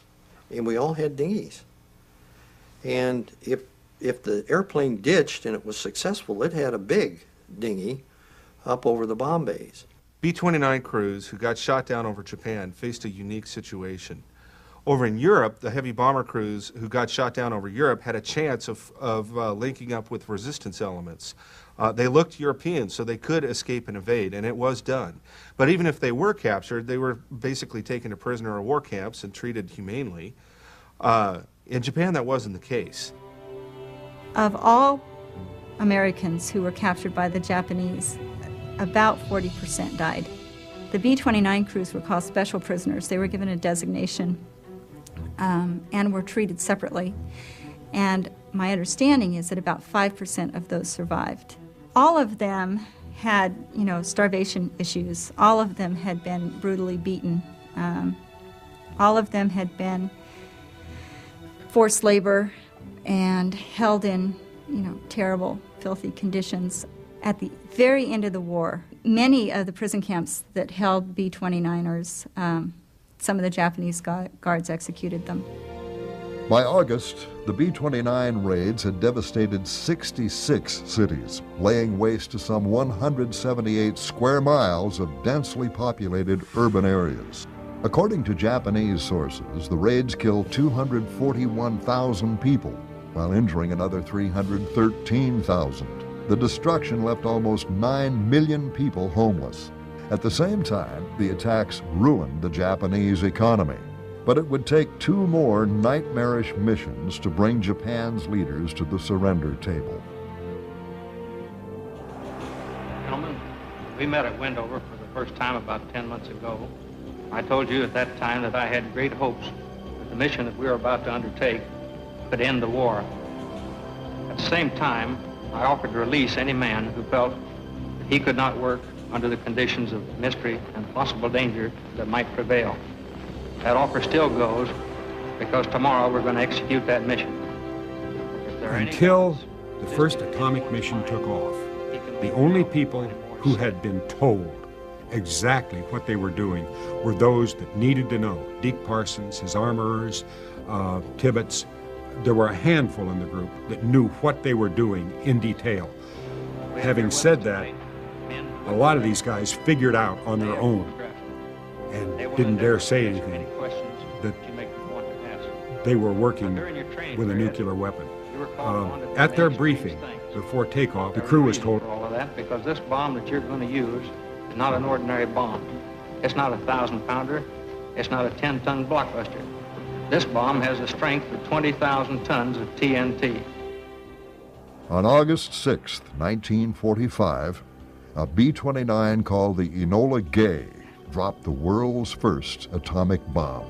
and we all had dinghies. And if the airplane ditched and it was successful, it had a big dinghy up over the bomb bays. B-29 crews who got shot down over Japan faced a unique situation. Over in Europe, the heavy bomber crews who got shot down over Europe had a chance of linking up with resistance elements. They looked European, so they could escape and evade, and it was done. But even if they were captured, they were basically taken to prisoner of war camps and treated humanely. In Japan, that wasn't the case. Of all Americans who were captured by the Japanese, about 40% died. The B-29 crews were called special prisoners. They were given a designation and were treated separately. And my understanding is that about 5% of those survived. All of them had, starvation issues. All of them had been brutally beaten. All of them had been forced labor and held in, terrible, filthy conditions. At the very end of the war, many of the prison camps that held B-29ers, some of the Japanese guards executed them. By August, the B-29 raids had devastated 66 cities, laying waste to some 178 square miles of densely populated urban areas. According to Japanese sources, the raids killed 241,000 people, while injuring another 313,000. The destruction left almost 9 million people homeless. At the same time, the attacks ruined the Japanese economy. But it would take 2 more nightmarish missions to bring Japan's leaders to the surrender table. Gentlemen, We met at Wendover for the first time about 10 months ago. I told you at that time that I had great hopes that the mission that we were about to undertake could end the war. At the same time, I offered to release any man who felt that he could not work under the conditions of mystery and possible danger that might prevail. That offer still goes, because tomorrow we're going to execute that mission. Until the first atomic mission took off, the only people who had been told exactly what they were doing were those that needed to know. Deke Parsons, his armorers, Tibbets. There were a handful in the group that knew what they were doing in detail. Having said that, a lot of these guys figured out on their own and didn't dare say anything that they were working with a nuclear weapon. At their briefing before takeoff, the crew was told all of that because this bomb that you're going to use is not an ordinary bomb. It's not a 1,000-pounder. It's not a 10-ton blockbuster. This bomb has a strength of 20,000 tons of TNT. On August 6, 1945, a B-29 called the Enola Gay dropped the world's first atomic bomb.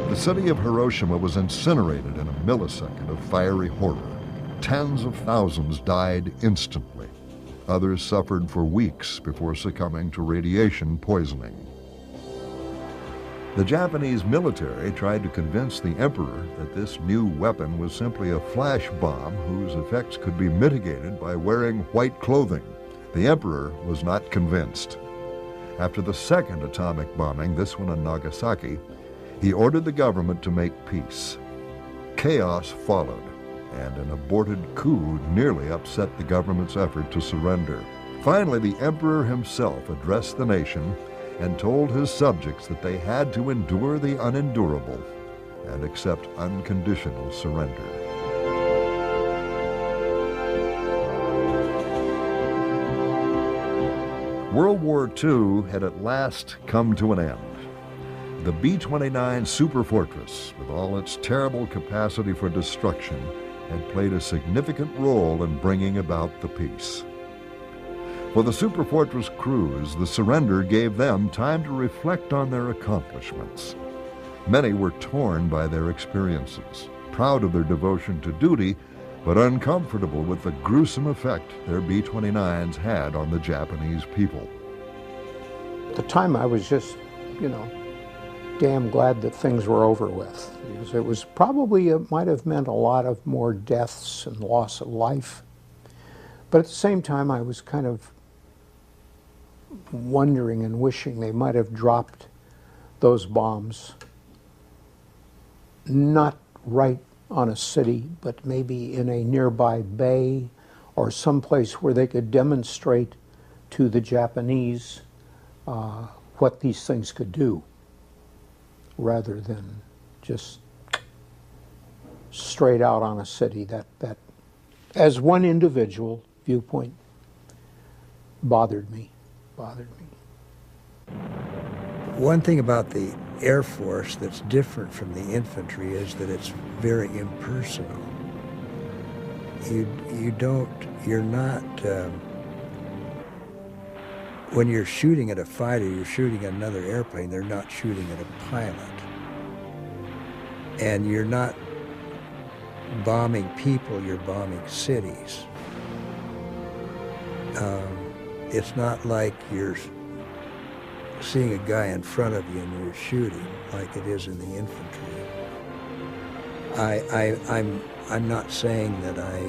The city of Hiroshima was incinerated in a millisecond of fiery horror. Tens of thousands died instantly. Others suffered for weeks before succumbing to radiation poisoning. The Japanese military tried to convince the emperor that this new weapon was simply a flash bomb whose effects could be mitigated by wearing white clothing. The emperor was not convinced. After the second atomic bombing, this one on Nagasaki, he ordered the government to make peace. Chaos followed, and an aborted coup nearly upset the government's effort to surrender. Finally, the emperor himself addressed the nation and told his subjects that they had to endure the unendurable and accept unconditional surrender. World War II had at last come to an end. The B-29 superfortress, with all its terrible capacity for destruction, had played a significant role in bringing about the peace. For the superfortress crews, the surrender gave them time to reflect on their accomplishments. Many were torn by their experiences, proud of their devotion to duty, but uncomfortable with the gruesome effect their B-29s had on the Japanese people. At the time, I was just, damn glad that things were over with. Because it was probably, it might have meant a lot of more deaths and loss of life. But at the same time, I was kind of wondering and wishing they might have dropped those bombs, not right on a city, but maybe in a nearby bay or someplace where they could demonstrate to the Japanese what these things could do, rather than just straight out on a city. That as one individual viewpoint bothered me. One thing about the Air Force that's different from the infantry is that it's very impersonal. You're not when you're shooting at a fighter, you're shooting at another airplane. They're not shooting at a pilot. And you're not bombing people, you're bombing cities. It's not like you're seeing a guy in front of you and you're shooting like it is in the infantry. I'm not saying that I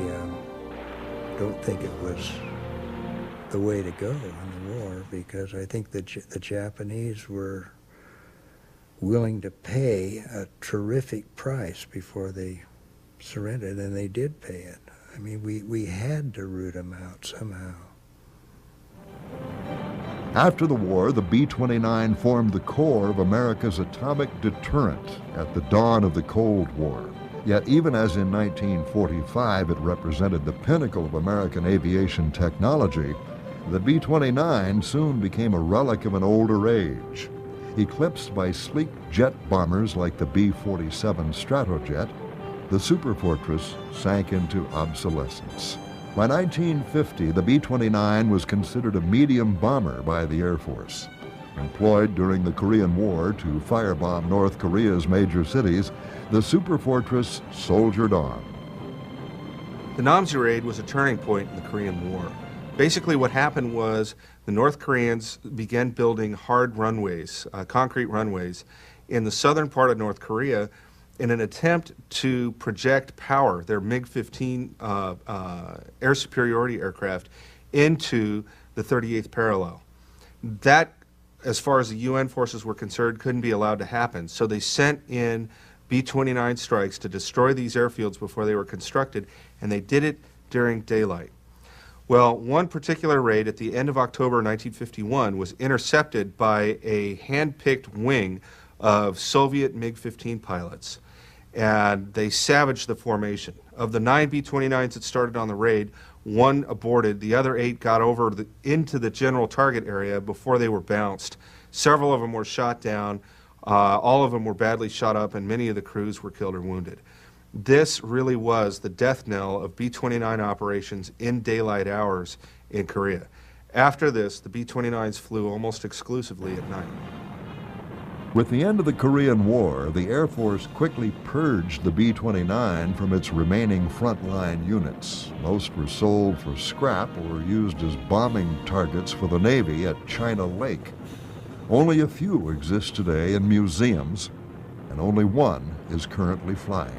don't think it was the way to go in the war, because I think the Japanese were willing to pay a terrific price before they surrendered, and they did pay it. I mean, we had to root them out somehow. After the war, the B-29 formed the core of America's atomic deterrent at the dawn of the Cold War. Yet even as in 1945 it represented the pinnacle of American aviation technology, the B-29 soon became a relic of an older age. Eclipsed by sleek jet bombers like the B-47 Stratojet, the Superfortress sank into obsolescence. By 1950, the B-29 was considered a medium bomber by the Air Force. Employed during the Korean War to firebomb North Korea's major cities, the Superfortress soldiered on. The Namche raid was a turning point in the Korean War. Basically what happened was the North Koreans began building hard runways, concrete runways, in the southern part of North Korea in an attempt to project power, their MiG-15 air superiority aircraft, into the 38th parallel. That, as far as the UN forces were concerned, couldn't be allowed to happen. So they sent in B-29 strikes to destroy these airfields before they were constructed, and they did it during daylight. Well, one particular raid at the end of October 1951 was intercepted by a hand-picked wing of Soviet MiG-15 pilots, and they savaged the formation. Of the 9 B-29s that started on the raid, 1 aborted. The other 8 got over into the general target area before they were bounced. Several of them were shot down. All of them were badly shot up, and many of the crews were killed or wounded. This really was the death knell of B-29 operations in daylight hours in Korea. After this, the B-29s flew almost exclusively at night. With the end of the Korean War, the Air Force quickly purged the B-29 from its remaining frontline units. Most were sold for scrap or used as bombing targets for the Navy at China Lake. Only a few exist today in museums, and only one is currently flying.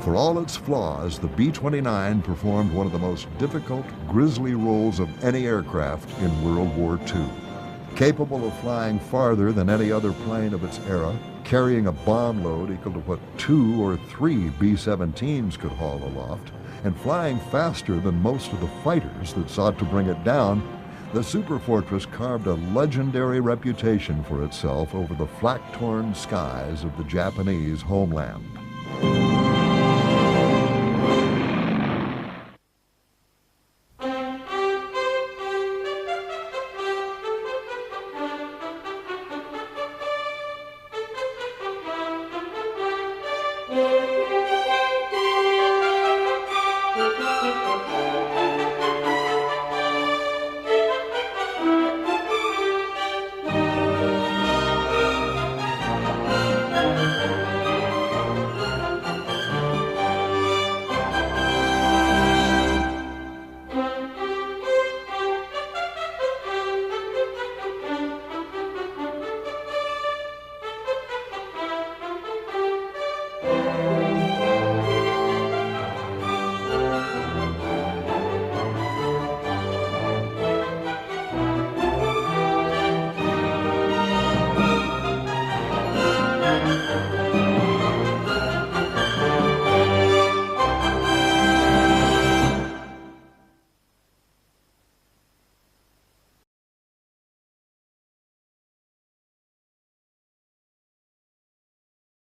For all its flaws, the B-29 performed one of the most difficult, grisly roles of any aircraft in World War II. Capable of flying farther than any other plane of its era, carrying a bomb load equal to what 2 or 3 B-17s could haul aloft, and flying faster than most of the fighters that sought to bring it down, the Superfortress carved a legendary reputation for itself over the flak-torn skies of the Japanese homeland.